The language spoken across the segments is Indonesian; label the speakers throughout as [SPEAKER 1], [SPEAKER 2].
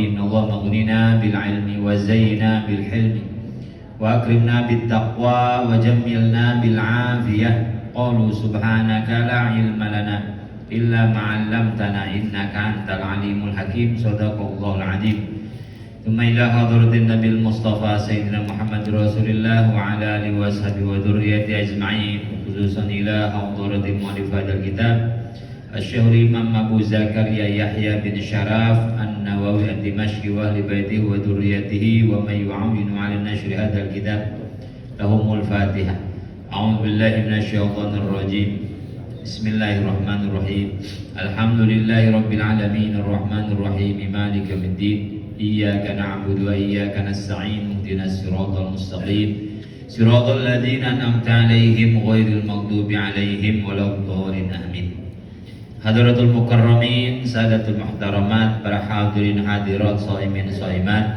[SPEAKER 1] المقربين اللهم اغننا بالعلم وزينا بالحلم وأكرمنا بالتقوى وجملنا بالعافية قالوا سبحانك لا علم لنا إلا ما علمتنا إنك أنت العليم الحكيم صدق الله العظيم ثم إلى حضرة النبي المصطفى سيدنا محمد رسول الله وعلى آله وصحبه وذريته أجمعين خصوصا إلى حضرة مؤلف هذا الكتاب الشيخ الإمام أبو زكريا يحيى بن شرف النووي الدمشقي وأهل بيته وذريته ومن يعاون على نشر هذا الكتاب لهم الفاتحة أعوذ بالله من الشيطان الرجيم بسم الله الرحمن الرحيم الحمد لله رب العالمين الرحمن الرحيم مالك يوم الدين إياك نعبد وإياك نستعين اهدنا الصراط المستقيم صراط الذين أنعمت عليهم غير المغضوب عليهم ولا الضالين آمين. Hadratul Mukarramin, Sadatul Muhtaramat, para hadirin hadirat, shaimin shaimat,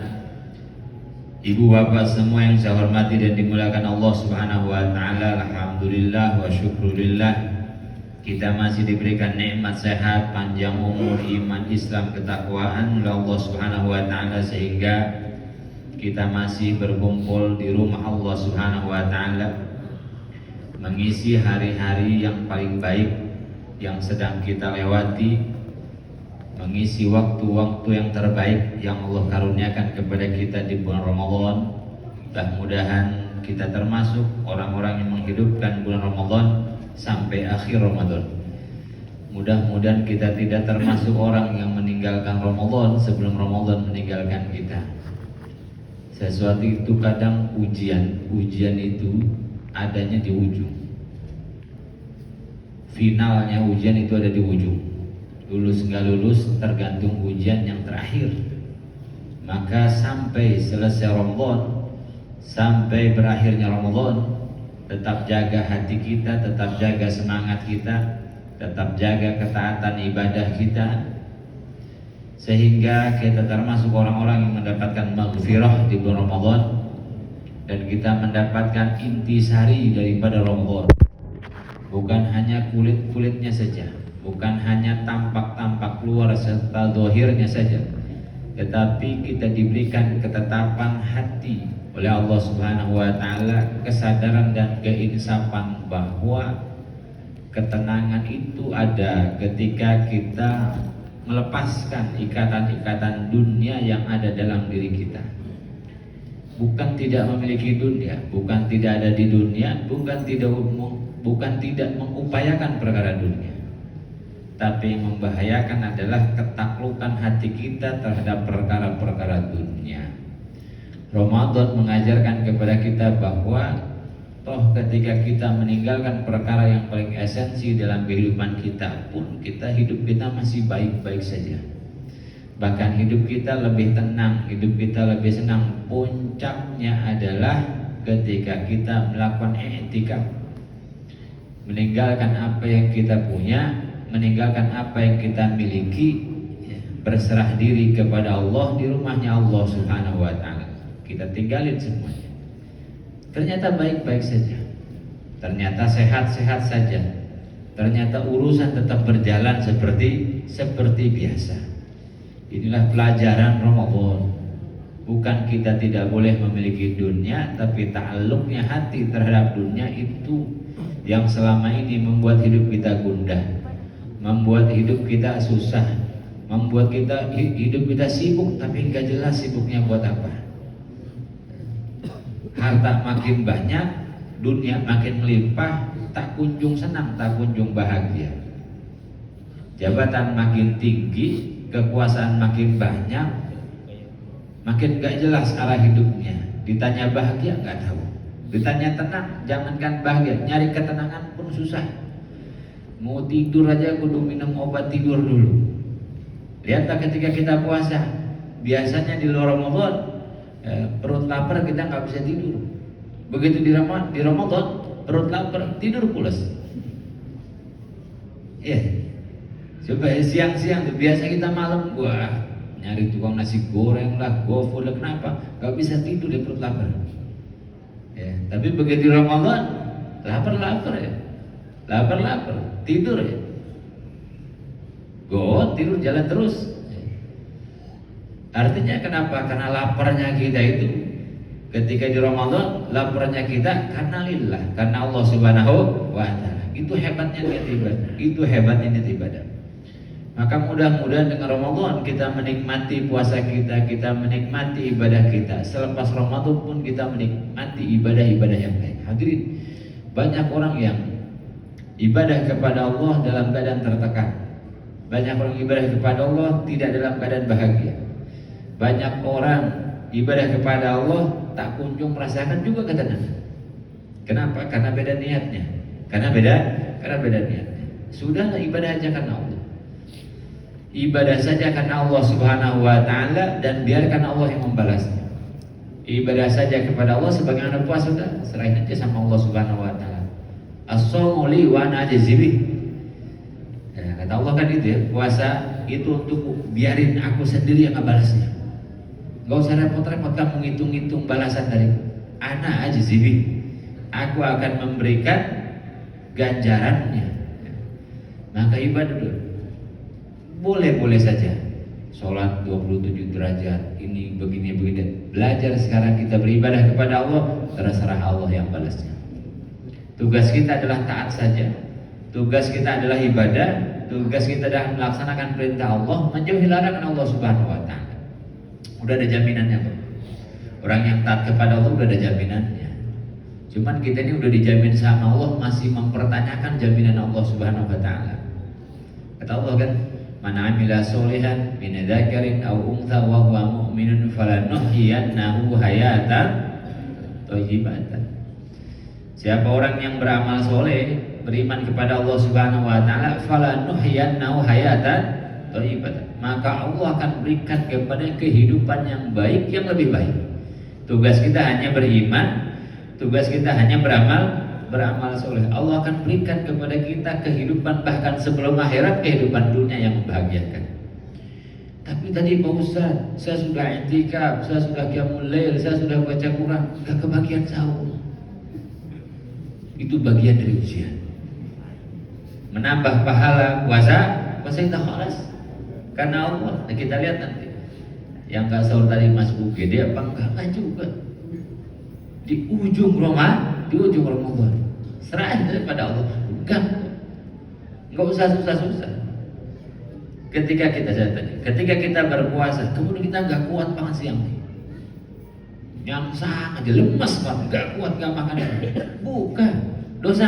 [SPEAKER 1] ibu bapak semua yang saya hormati dan dimuliakan Allah Subhanahu wa taala. Alhamdulillah wa syukurillah, kita masih diberikan nikmat sehat, panjang umur, iman, Islam, ketakwaan oleh Allah Subhanahu wa taala sehingga kita masih berkumpul di rumah Allah Subhanahu wa taala mengisi hari-hari yang paling baik yang sedang kita lewati, mengisi waktu-waktu yang terbaik yang Allah karuniakan kepada kita di bulan Ramadan. Mudah-mudahan kita termasuk orang-orang yang menghidupkan bulan Ramadan sampai akhir Ramadan. Mudah-mudahan kita tidak termasuk orang yang meninggalkan Ramadan sebelum Ramadan meninggalkan kita. Sesuatu itu kadang ujian itu adanya di ujung. Finalnya ujian itu ada di ujung. Lulus nggak lulus tergantung ujian yang terakhir. Maka sampai selesai Ramadan, sampai berakhirnya Ramadan, tetap jaga hati kita, tetap jaga semangat kita, tetap jaga ketaatan ibadah kita, sehingga kita termasuk orang-orang yang mendapatkan maghfirah di bulan Ramadan dan kita mendapatkan intisari daripada Ramadan. Bukan hanya kulit-kulitnya saja, bukan hanya tampak-tampak luar serta zahirnya saja, tetapi kita diberikan ketetapan hati oleh Allah Subhanahu wa taala, kesadaran dan keinsafan bahwa ketenangan itu ada ketika kita melepaskan ikatan-ikatan dunia yang ada dalam diri kita. Bukan tidak memiliki dunia, bukan tidak ada di dunia, bukan tidak mengupayakan perkara dunia, tapi yang membahayakan adalah ketaklukan hati kita terhadap perkara-perkara dunia. Ramadan mengajarkan kepada kita bahwa toh ketika kita meninggalkan perkara yang paling esensi dalam kehidupan kita pun hidup kita masih baik-baik saja. Bahkan hidup kita lebih tenang, hidup kita lebih senang. Puncaknya adalah ketika kita melakukan i'tikaf, meninggalkan apa yang kita punya, meninggalkan apa yang kita miliki, berserah diri kepada Allah di rumahnya Allah Subhanahu wa taala. Kita tinggalin semuanya. Ternyata baik-baik saja. Ternyata sehat-sehat saja. Ternyata urusan tetap berjalan seperti biasa. Inilah pelajaran Ramadan. Bukan kita tidak boleh memiliki dunia, tapi ta'alluqnya hati terhadap dunia itu yang selama ini membuat hidup kita gundah, membuat hidup kita susah, membuat hidup kita sibuk tapi nggak jelas sibuknya buat apa. Harta makin banyak, dunia makin melimpah, tak kunjung senang, tak kunjung bahagia. Jabatan makin tinggi, kekuasaan makin banyak, makin gak jelas arah hidupnya. Ditanya bahagia gak tahu, ditanya tenang, jangankan bahagia, nyari ketenangan pun susah. Mau tidur aja kudu minum obat tidur dulu. Lihatlah ketika kita puasa, biasanya di luar Ramadan perut lapar kita gak bisa tidur. Begitu di Ramadan perut lapar tidur pulas. Coba siang-siang tuh biasa kita malam nyari tukang nasi goreng lah, GoFood lah, kenapa? Gak bisa tidur di perut lapar. Tapi begitu Ramadan lapar ya, lapar tidur ya, tidur jalan terus. Artinya kenapa? Karena laparnya kita itu ketika di Ramadan, laparnya kita karena lillah, karena Allah Subhanahu wa taala. Itu hebatnya niat ibadah. Itu hebatnya niat ibadah. Maka mudah-mudahan dengan Ramadan kita menikmati puasa kita, kita menikmati ibadah kita. Selepas Ramadan pun kita menikmati ibadah-ibadah yang lain. Hadirin, banyak orang yang ibadah kepada Allah dalam keadaan tertekan. Banyak orang ibadah kepada Allah tidak dalam keadaan bahagia. Banyak orang ibadah kepada Allah tak kunjung merasakan juga ketenangan. Kenapa? Karena beda niatnya. Karena beda niatnya. Sudahlah ibadah aja karena Allah. Ibadah saja karena Allah Subhanahu wa taala dan biarkan Allah yang membalasnya. Ibadah saja kepada Allah sebagaimana puasa, sudah serahin aja sama Allah Subhanahu wa taala. As-shaumu li wa ana ajzi bih. Ya, kata Allah kan itu ya, puasa itu untuk biarin aku sendiri yang ngebalasnya. Gak usah repot-repot kamu ngitung-ngitung balasan dari ana ajzi bih. Aku akan memberikan ganjarannya. Maka ibadah dulu. Boleh-boleh saja. Sholat 27 derajat, ini begini. Belajar sekarang kita beribadah kepada Allah, terserah Allah yang balasnya. Tugas kita adalah taat saja. Tugas kita adalah ibadah. Tugas kita adalah melaksanakan perintah Allah, menjauhi larangan Allah Subhanahu wa taala. Udah ada jaminannya, Bang. Orang yang taat kepada Allah udah ada jaminannya. Cuman kita ini udah dijamin sama Allah, masih mempertanyakan jaminan Allah Subhanahu wa taala. Kata Allah kan, "Man 'amila sholihan min dzakarin aw untha wa huwa mu'minun falanuhyiyannahu hayatan thayyibatan." Siapa orang yang beramal soleh, beriman kepada Allah Subhanahu wa taala, falanuhyiyannahu hayatan thayyibatan, maka Allah akan berikan kepada kehidupan yang baik, yang lebih baik. Tugas kita hanya beriman, tugas kita hanya beramal soleh. Allah akan berikan kepada kita kehidupan bahkan sebelum akhirat, kehidupan dunia yang membahagiakan. Tapi tadi Pak Ustaz, saya sudah i'tikaf, saya sudah qiyamul lail, saya sudah baca Quran, gak kebagian sahur. Itu bagian dari ujian. Menambah pahala puasa kita khalas karena Allah. Nah, kita lihat nanti yang gak sahur tadi masuk UGD apa enggak juga. Di ujung Ramadan serahin daripada Allah. Enggak usah susah-susah. Ketika kita berpuasa, kemudian kita enggak kuat makan siang nih, yang sangat lemas banget, enggak kuat enggak makan, bukan dosa,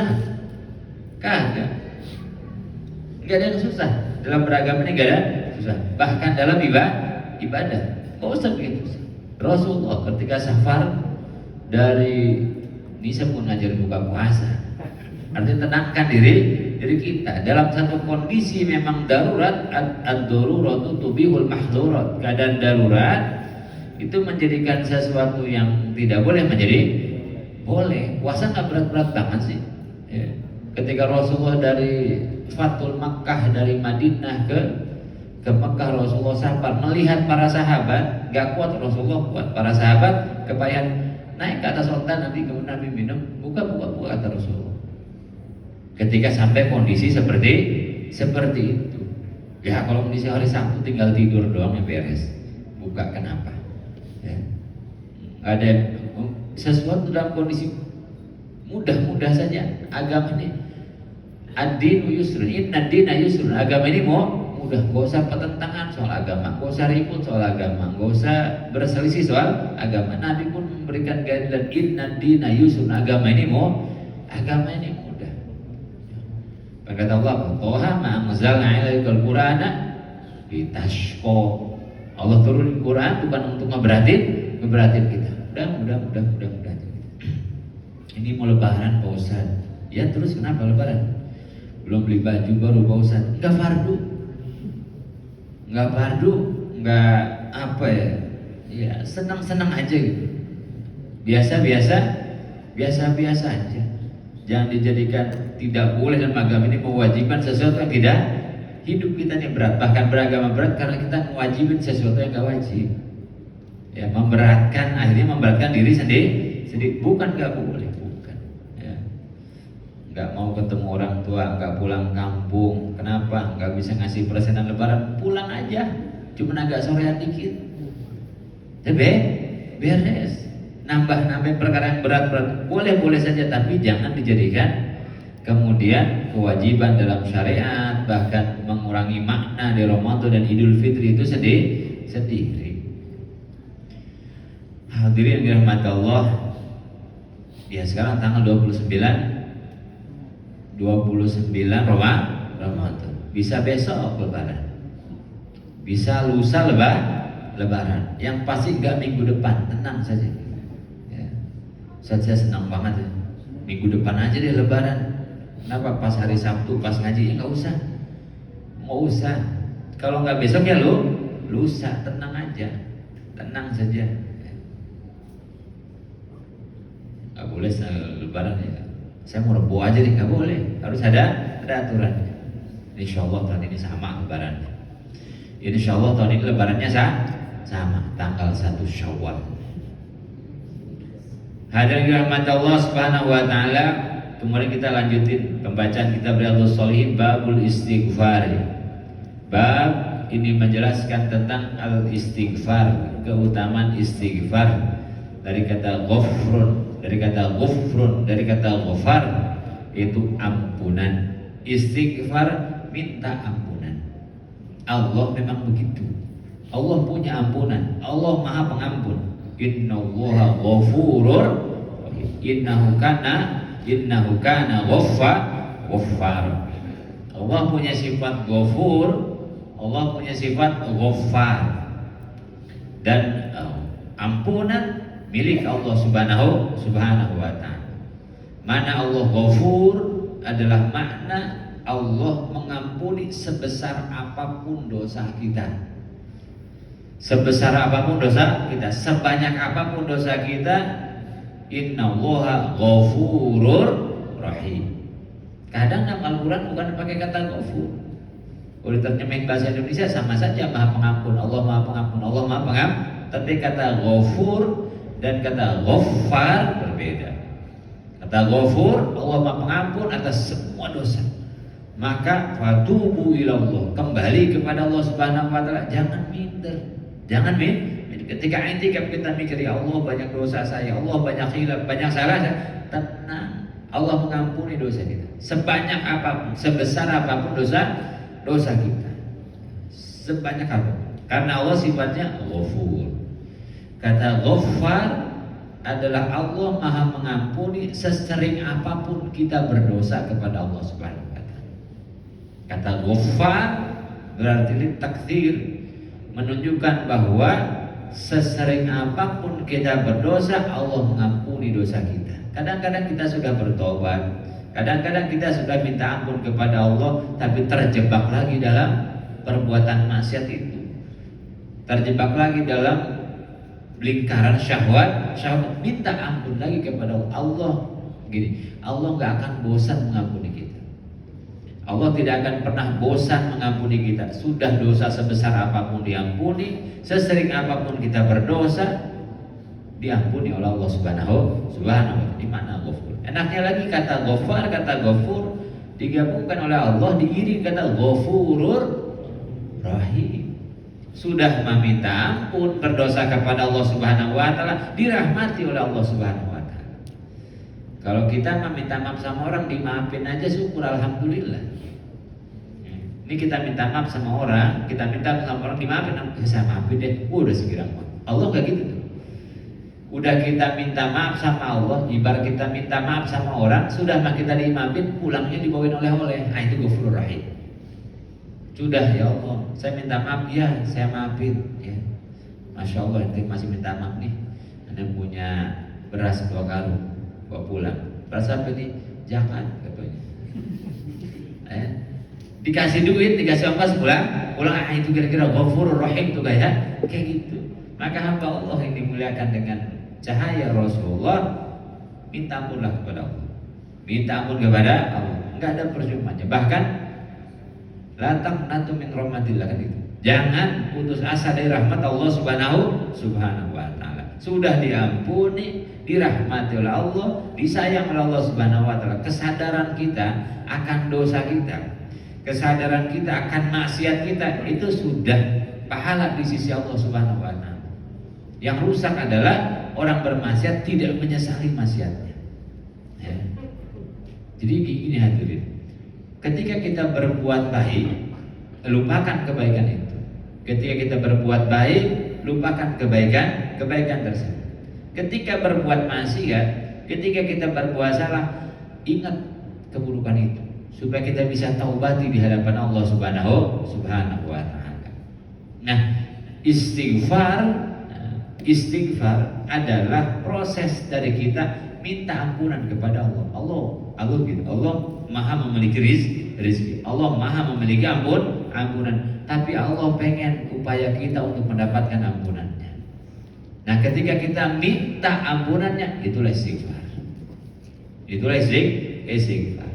[SPEAKER 1] kagak. Enggak ada yang susah dalam beragama ini, enggak ada susah. Bahkan dalam ibadah, enggak usah begitu. Rasulullah ketika safar dari Nisa pun ngajarin buka puasa. Artinya tenangkan diri kita dalam satu kondisi memang darurat. Ad-daruratu tubihul mahdurat. Keadaan darurat itu menjadikan sesuatu yang tidak boleh menjadi boleh. Puasa nggak berat-berat banget sih. Ya. Ketika Rasulullah dari Fathul Makkah, dari Madinah ke Mekah, Rasulullah safar melihat para sahabat nggak kuat, Rasulullah kuat. Para sahabat kebayang naik ke atas onta, nanti kemudian Nabi minum, buka kata Rasulullah. Ketika sampai kondisi seperti itu, ya kalau kondisi hari Sabtu tinggal tidur doang ya beres. Buka kenapa? Ya. Ada sesuatu dalam kondisi mudah saja. Agama ini ad-dinu yusrun, inna ad-dina yusrun. Agama ini mudah, gak usah pertentangan soal agama, gak usah ribut soal agama, gak usah berselisih soal agama. Nabi pun memberikan guideline, inna dina yusrun, agama ini mudah. Kata Allah, "Toha ma anzalna ilaikal Qur'ana litashqa." Allah turunin Quran bukan untuk ngeberatin kita. Mudah. Ini mau lebaran Pak Ustaz. Ya terus kenapa lebaran? Belum beli baju baru Pak Ustaz. Enggak fardu, enggak apa ya? Ya senang-senang aja gitu. Biasa-biasa aja. Jangan dijadikan tidak boleh, dan agama ini mewajibkan sesuatu yang tidak. Hidup kita ini berat, bahkan beragama berat karena kita mewajibkan sesuatu yang enggak wajib. Ya, akhirnya memberatkan diri sendiri. Bukan enggak boleh, bukan. Ya. Enggak mau ketemu orang tua, enggak pulang kampung. Kenapa? Enggak bisa ngasih persenan lebaran, pulang aja. Cuma agak sorean dikit. beres. Nambah perkara yang berat-berat boleh saja, tapi jangan dijadikan kemudian kewajiban dalam syariat, bahkan mengurangi makna di Ramadan dan Idul Fitri itu sendiri. Hadirin yang dirahmati Allah, ya sekarang tanggal 29 Ramadan. Bisa besok lebaran, bisa lusa lebaran. Yang pasti enggak minggu depan, tenang saja. Ya. Saya senang banget ya. Minggu depan aja deh lebaran. Kenapa pas hari Sabtu pas ngaji? Enggak usah. Kalau nggak besok ya lusa, tenang aja, tenang saja. Nggak boleh lebaran ya. Saya mau rebo aja nih, nggak boleh. Harus ada aturan. Insya Allah tahun ini sama lebarannya. Insya Allah tahun ini lebarannya sama, tanggal 1 Syawal. Hadirin dirahmati Allah Subhanahu wa taala. Kemudian kita lanjutin pembacaan kitab Riyadhus Shalihin, babul istighfar. Bab ini menjelaskan tentang al-istighfar, keutamaan istighfar. Dari kata ghafrun, dari kata ghafar itu ampunan. Istighfar minta ampunan. Allah memang begitu. Allah punya ampunan. Allah Maha Pengampun. Innallaha ghafurur rahim. Innahu kana ghaffar. Allah punya sifat ghafur, Allah punya sifat ghaffar. Dan ampunan milik Allah Subhanahu wa taala. Mana Allah ghafur adalah makna Allah mengampuni sebesar apapun dosa kita. Sebesar apapun dosa kita, sebanyak apapun dosa kita, innallaha ghafurur rahim. Kadang dalam Al-Quran bukan pakai kata ghafur. Kalau diterjemahin bahasa Indonesia sama saja, Maha Pengampun, Allah Maha Pengampun, Allah Maha Pengampun. Tapi kata ghafur dan kata ghaffar berbeda. Kata ghafur, Allah Maha Pengampun atas semua dosa. Maka fatubu ilallah, kembali kepada Allah Subhanahu wa taala, jangan minder. Jangan ketika intikaf kita mikir, ya Allah banyak dosa saya, Allah banyak khilaf, banyak salah saya. Tenang, Allah mengampuni dosa kita sebanyak apapun, sebesar apapun dosa kita, sebanyak apapun. Karena Allah sifatnya ghafur. Kata ghaffar adalah Allah Maha mengampuni sesering apapun kita berdosa kepada Allah Subhanahu wa taala. Kata ghaffar berarti takdir, menunjukkan bahwa sesering apapun kita berdosa, Allah mengampuni dosa kita. Kadang-kadang kita sudah bertobat, kadang-kadang kita sudah minta ampun kepada Allah, tapi terjebak lagi dalam perbuatan maksiat itu, terjebak lagi dalam lingkaran syahwat, minta ampun lagi kepada Allah. Gini, Allah nggak akan bosan mengampuni kita. Allah tidak akan pernah bosan mengampuni kita. Sudah dosa sebesar apapun diampuni, sesering apapun kita berdosa diampuni oleh Allah Subhanahu wa taala. Di mana ghafur? Enaknya lagi kata ghafar, kata ghafur digabungkan oleh Allah, diiring kata ghafurur rahim. Sudah meminta ampun, berdosa kepada Allah Subhanahu wa taala, dirahmati oleh Allah Subhanahu wa taala. Kalau kita meminta maaf sama orang, dimaafin aja syukur alhamdulillah. Ini kita minta maaf sama orang, kita minta sama orang dimaafin, saya maafin deh, udah segera maaf. Allah nggak gitu tuh. Udah kita minta maaf sama Allah, ibarat kita minta maaf sama orang, sudah mah kita dimaafin, pulangnya dibawain oleh-oleh. Nah itu ghafurur rahim. Sudah ya Allah, saya minta maaf, ya saya maafin. Ya. Masya Allah, nanti masih minta maaf nih. Anda punya beras 2 karung, bawa pulang. Beras apa nih? Jangan katanya. Dikasih duit, dikasih ongkos pulang, itu kira-kira ghafurur rahim tuh kayak gitu. Maka hamba Allah yang dimuliakan dengan cahaya Rasulullah, minta ampunlah kepada Allah, minta ampun kepada Allah, nggak ada percumanya. Bahkan latang natu min rahmatillah, kan itu. Jangan putus asa dari rahmat Allah Subhanahu wa taala. Sudah diampuni, dirahmati oleh Allah, disayang oleh Allah Subhanahu wa taala. Kesadaran kita akan dosa kita, kesadaran kita akan maksiat kita, itu sudah pahala di sisi Allah Subhanahu wa taala. Yang rusak adalah orang bermaksiat tidak menyesali maksiatnya. Ya. Jadi gini hadirin, ketika kita berbuat baik, lupakan kebaikan itu. Ketika kita berbuat baik, lupakan kebaikan tersebut. Ketika berbuat maksiat, ketika kita berbuat salah, ingat keburukan itu supaya kita bisa taubati di hadapan Allah Subhanahu wa taala. Nah, istighfar adalah proses dari kita minta ampunan kepada Allah. Allah Maha memiliki rizki. Allah Maha memiliki ampunan. Tapi Allah pengen upaya kita untuk mendapatkan ampunannya. Nah, ketika kita minta ampunannya, itulah istighfar. Istighfar.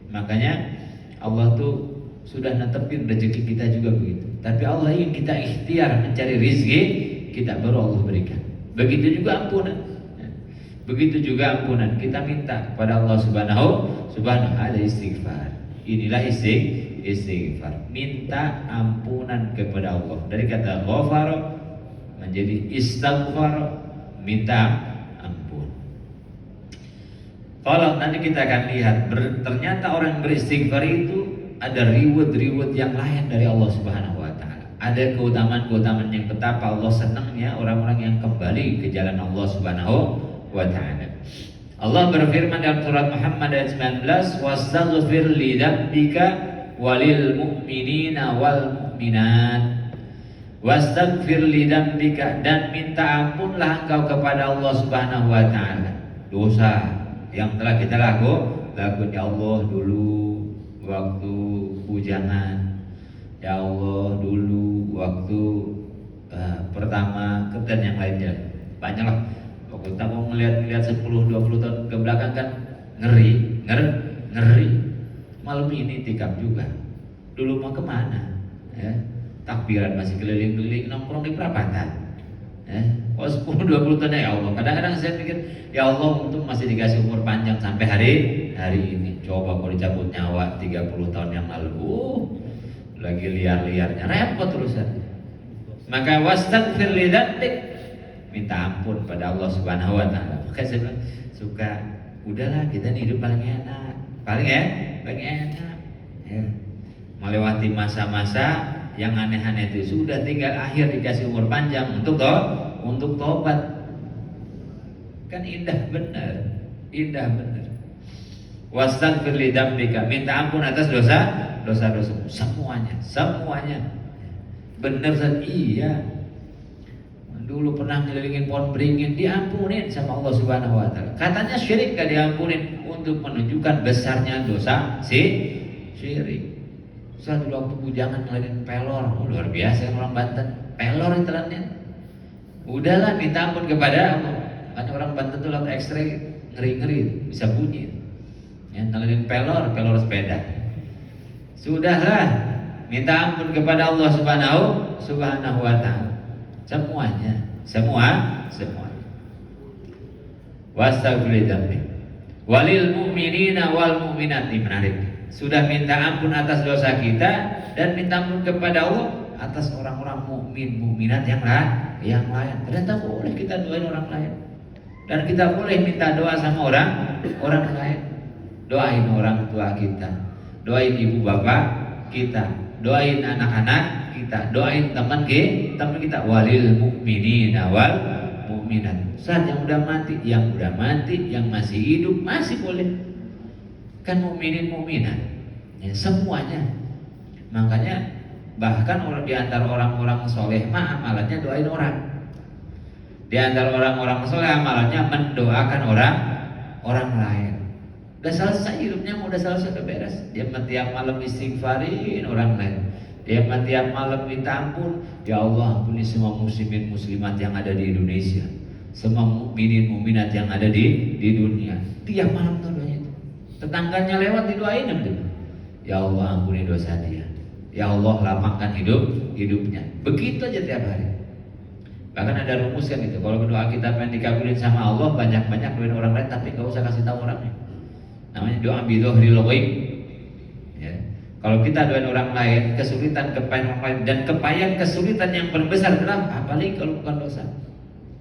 [SPEAKER 1] Makanya Allah tuh sudah netepin rezeki kita juga begitu. Tapi Allah ingin kita ikhtiar mencari rizki, kita baru Allah berikan. Begitu juga ampunan. Begitu juga ampunan. Kita minta kepada Allah Subhanahu ada istighfar. Inilah istighfar. Minta ampunan kepada Allah. Dari kata ghafar menjadi istighfar, minta ampun. Kalau nanti kita akan lihat, ternyata orang beristighfar itu ada reward yang lain dari Allah Subhanahu wa taala. Ada keutamaan yang betapa Allah senangnya orang-orang yang kembali ke jalan Allah Subhanahu wa taala. Allah berfirman dalam surat Muhammad ayat 19, "Wastaghfir li dzambika walil mu'minina wal mu'minat." Wastaghfir li dzambika, dan minta ampunlah engkau kepada Allah Subhanahu wa taala dosa yang telah kita lakukan. Ya Allah, dulu waktu bujangan, ya Allah dulu waktu pertama, dan yang lainnya banyak lah. Waktu kita mau ngeliat 10-20 tahun ke belakang kan ngeri. Malam ini tikam juga. Dulu mau kemana? Ya, takbiran masih keliling-keliling nongkrong di perapatan. Oh 10-20 tahun ya Allah. Kadang-kadang saya pikir, ya Allah untung masih dikasih umur panjang sampai hari ini. Coba kalau dicabut nyawa 30 tahun yang lalu, lagi liar-liarnya, repot urusan. Maka wastaghfir li dzambik, minta ampun pada Allah Subhanahu wa taala. Maka saya bilang, suka udahlah kita nih hidup paling enak. Paling enak. Ya. Melewati masa-masa yang aneh-aneh itu sudah, tinggal akhir dikasih umur panjang untuk tobat. Kan indah benar. Wastaghfir li dzambika, minta ampun atas dosa semuanya. Benar Ustaz, iya. Dulu pernah ngelilingin pohon beringin, diampunin sama Allah Subhanahu wa taala. Katanya syirik gak diampunin, untuk menunjukkan besarnya dosa syirik. Saya dulu waktu bujangan ngeliatin pelor, luar biasa orang Banten, pelor itelannya. Udahlah minta ampun kepada Allah. Karena orang Banten tuh lewat X-ray ngeri, bisa bunyi. Ya, ngeliatin pelor sepeda. Sudahlah, minta ampun kepada Allah Subhanahu wa taala. Semua. Wastaghfir dzambik walil mu'minina wal mu'minat. Ini menarik. Sudah minta ampun atas dosa kita dan minta ampun kepada Allah atas orang-orang mukminat yang lain. Ternyata boleh kita doain orang lain, dan kita boleh minta doa sama orang lain. Doain orang tua kita, doain ibu bapak kita, doain anak-anak kita, doain teman kita, walil mu'minina wal mu'minat. Saat yang udah mati, yang masih hidup masih boleh. Kan mukminin mukminat, ya, semuanya. Makanya bahkan di antara orang-orang soleh mah amalannya doain orang. Di antara orang-orang soleh amalannya mendoakan orang lain. Udah selesai hidupnya, udah selesai, udah beres. Dia tiap malam istighfarin orang lain. Dia tiap malam minta ampun, ya Allah ampuni semua muslimin muslimat yang ada di Indonesia, semua mukminin mukminat yang ada di dunia. Tiap malam tuh doanya itu. Tetangganya lewat didoain gitu. Ya Allah ampuni dosa dia. Ya Allah lapangkan hidupnya. Begitu aja tiap hari. Bahkan ada rumus kan itu. Kalau doa kita pengen dikabulin sama Allah, banyak-banyak doain orang lain tapi nggak usah kasih tahu orangnya. Namanya doa bidzohril ghaib. Ya. Kalau kita doain orang lain, kesulitan kepayahan orang lain, dan kepayahan kesulitan yang paling besar adalah apalagi kalau bukan dosa.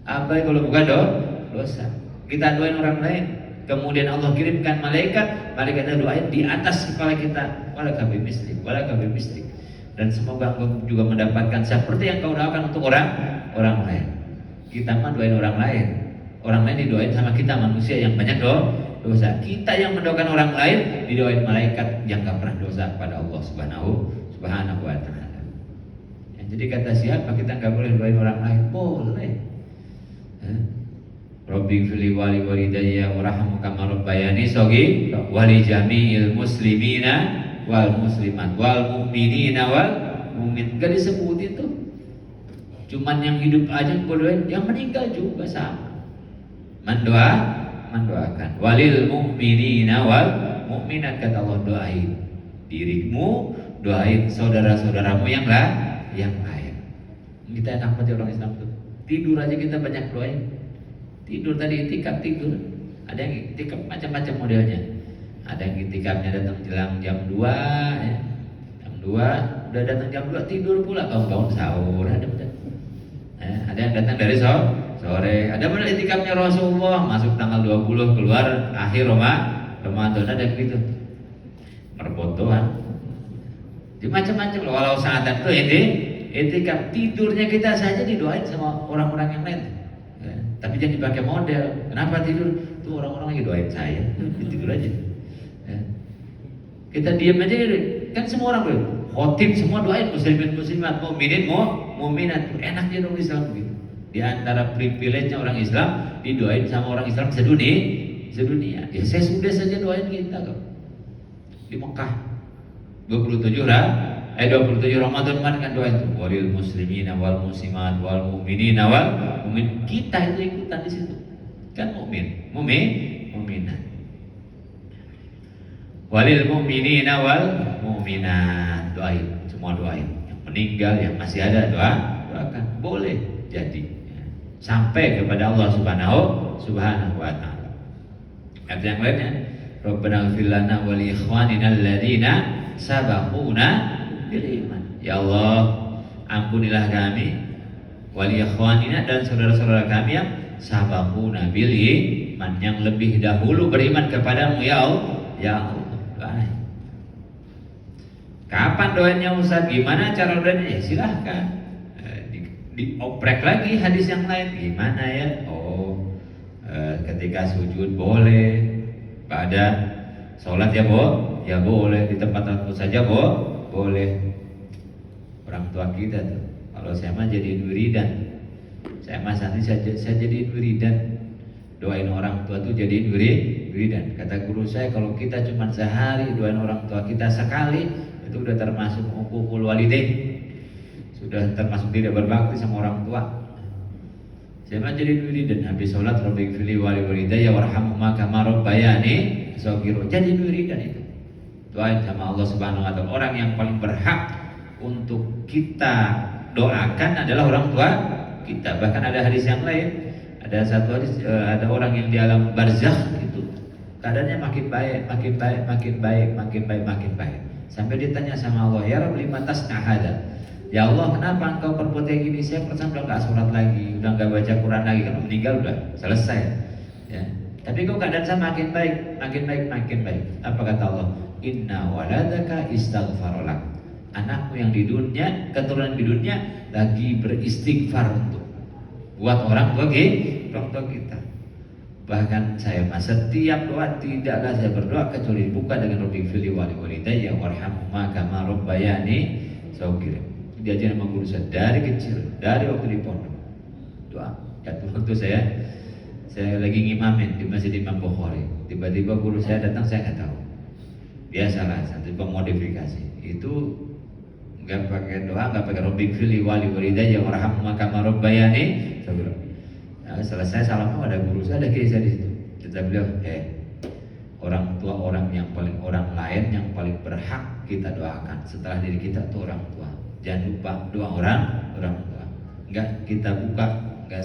[SPEAKER 1] Apa kalau bukan dosa? Kita doain orang lain, kemudian Allah kirimkan malaikat, malaikatnya doain di atas kepala kita, wala kabi mislik, wala kabi mislik. Dan semoga engkau juga mendapatkan seperti yang kau doakan untuk orang lain. Kita mah doain orang lain didoain sama kita manusia yang banyak dosa. Kita yang mendoakan orang lain didoain malaikat yang gak pernah dosa kepada Allah Subhanahu wa Ta'ala. Jadi kata siapa kita nggak boleh doain orang lain? Boleh. Rabbi fili wali walidayya warhamhum kama rabbayani shaghira wali jami'il muslimina wal muslimat wal mu'minina wal mu'min. Gak disebut itu. Cuman yang hidup aja doain, yang meninggal juga sama. Mendoakan. Walil mu'minina wal mu'minat, kata Allah, doain dirimu, doain saudara-saudaramu yang lain. Kita enak banget orang Islam tuh. Tidur aja kita banyak doain. Tidur tadi itikaf tidur. Ada yang itikaf macam-macam modelnya. Ada yang itikafnya datang jelang jam 2 ya. Jam 2 udah datang jam 2 tidur pula, kawan-kawan sahur ada betul. Ada yang datang dari sore. Ada benar itikafnya Rasulullah masuk tanggal 20 keluar akhir Ramadan, ada begitu. Perbodohan. Di macam-macam loh. Walau saat itu itikaf tidurnya kita saja didoain sama orang-orang yang lain. Ya, tapi jangan dipakai model. Kenapa tidur? Tuh orang-orang lagi doain saya. Tidur aja. Ya. Kita diam aja, kan semua orang boleh. Khotib semua doain muslimin muslimat, mukminin mukminat. Enaknya dong Islam begitu. Di antara privilege-nya orang Islam didoain sama orang Islam sedunia. Ya saya sudah saja doain kita kok. Di Mekah 27 Ramadan kan doa itu walil muslimina wal muslimat wal mu'minina wal mu'min. Kita itu ikutan di situ. Kan mu'minat. Walil mu'minina wal mu'minat, doain, semua doain. Yang meninggal, yang masih ada doakan. Boleh jadi sampai kepada Allah Subhanahu wa Ta'ala. Ayat yang lainnya, Rabbana ighfir lana wa li ikhwanina alladziina sabaquna bil iman. Ya Allah, ampunilah kami wa li ikhwanina, dan saudara-saudara kami yang sabaquna bil iman, yang lebih dahulu beriman kepadamu ya Allah. Ya Allah. Baik. Kapan doanya Ustaz? Gimana cara doanya? Ya silahkan. Dioprek lagi hadis yang lain. Gimana ya? Ketika sujud boleh, pada sholat ya boleh, di tempat tertentu saja boleh. Orang tua kita tuh, kalau saya mah jadi wiridan, saya jadi wiridan, doain orang tua tuh jadi wiridan. Kata guru saya, kalau kita cuma sehari doain orang tua kita sekali, itu udah termasuk uququl walidain, sudah termasuk tidak berbakti sama orang tua. Saya mah jadi wiridan, habis sholat Rabbighfirli wa li walidayya warhamhuma kama rabbayani shaghira. Jadi wiridan itu. Doain sama Allah Subhanahu wa Ta'ala. Orang yang paling berhak untuk kita doakan adalah orang tua kita. Bahkan ada hadis yang lain, ada satu hadis, ada orang yang di alam barzakh itu keadaannya makin baik. Sampai ditanya sama Allah, ya Rabb lima tasna hada. Ya Allah, kenapa engkau perbuat kayak gini? Saya perasaan udah gak sholat lagi, udah gak baca Quran lagi, karena meninggal udah selesai ya. Tapi kok keadaan saya makin baik. Apa kata Allah? Inna waladaka istaghfarolak. Anakmu yang di dunia, keturunan di dunia lagi beristighfar untuk buat orang tua kita. Bahkan saya setiap doa tidaklah saya berdoa kecuali buka dengan Rabbighfirli wa li walidayya warhamhuma kama rabbayani shaghira. Diajarin sama guru saya dari kecil, dari waktu di pondok. Doa. Waktu saya lagi ngimamin di Masjid Imam Bukhari. Tiba-tiba guru saya datang, saya nggak tahu. Biasalah, satu modifikasi. Itu nggak pakai doa, nggak pakai Rabbighfirli wa li walidayya warhamhuma kama rabbayani shaghira. Nah, selesai salam ada guru saya, ada kiai saya di situ. Kita bilang, orang tua orang lain yang paling berhak kita doakan setelah diri kita itu orang tua. Jangan lupa doa orang tua. Enggak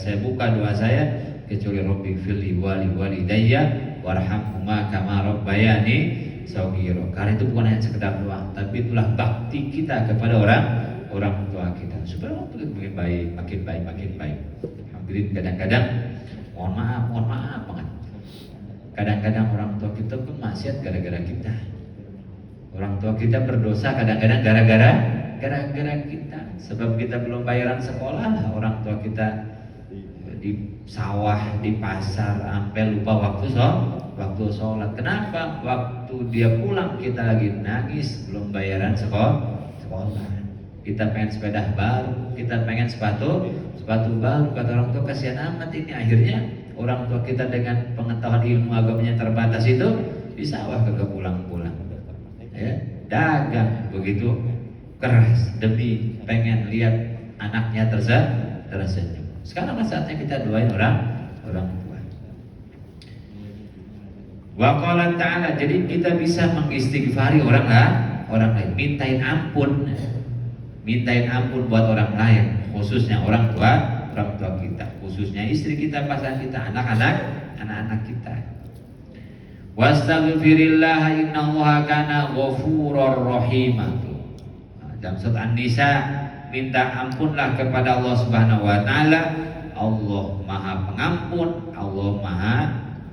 [SPEAKER 1] saya buka doa saya kecuali Rabbighfirli wa li walidayya warhamhuma kama rabbayani shaghira. Karena itu bukan hanya sekedar doa, tapi itulah bakti kita kepada orang tua kita supaya makin baik. Alhamdulillah. Green kadang-kadang mohon maaf banget. Kadang-kadang orang tua kita pun maksiat gara-gara kita. Orang tua kita berdosa kadang-kadang gara-gara kita. Sebab kita belum bayaran sekolah, orang tua kita di sawah, di pasar, sampai lupa waktu sholat. Kenapa? Waktu dia pulang kita lagi nangis, belum bayaran sekolah. Kita pengen sepeda baru, kita pengen sepatu baru. Kata orang tua, kasihan amat ini. Akhirnya orang tua kita dengan pengetahuan ilmu agamanya terbatas itu di sawah kagak pulang-pulang, ya, dagang begitu keras demi pengen lihat anaknya tersenyum. Sekarang saatnya kita doain orang tua. Wa qala ta'ala, jadi kita bisa mengistighfari orang lain, mintain ampun buat orang lain, khususnya orang tua kita, khususnya istri kita, pasangan kita, anak-anak kita. Wastaghfirillah innallaha kana ghafurur rahim. Dalam surat An-Nisa, minta ampunlah kepada Allah Subhanahu wa taala. Allah Maha Pengampun, Allah Maha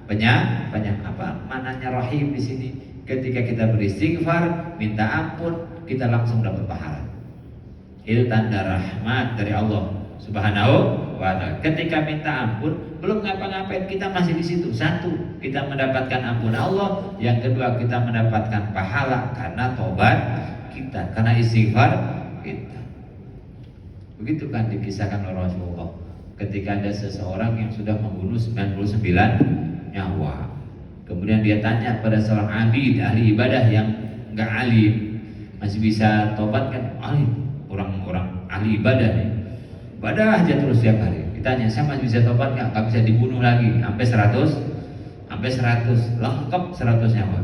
[SPEAKER 1] Penyayang. Apa maknanya rahim di sini? Ketika kita beristighfar, minta ampun, kita langsung dapat pahala. Itu tanda rahmat dari Allah Subhanahu wa ta'ala. Ketika minta ampun, belum ngapa-ngapain, kita masih di situ. Satu, kita mendapatkan ampun Allah. Yang kedua, kita mendapatkan pahala karena tobat kita, karena istighfar kita. Begitu kan dikisahkan oleh Rasulullah. Ketika ada seseorang yang sudah membunuh 99 nyawa. Kemudian dia tanya pada seorang abid, ahli ibadah yang enggak alim, masih bisa tobat kan? Orang ahli ibadah nih, ibadah aja terus setiap hari. Ditanya, saya masih bisa tobat nggak? Nggak bisa, dibunuh lagi sampai 100 lengkap 100 nyawa.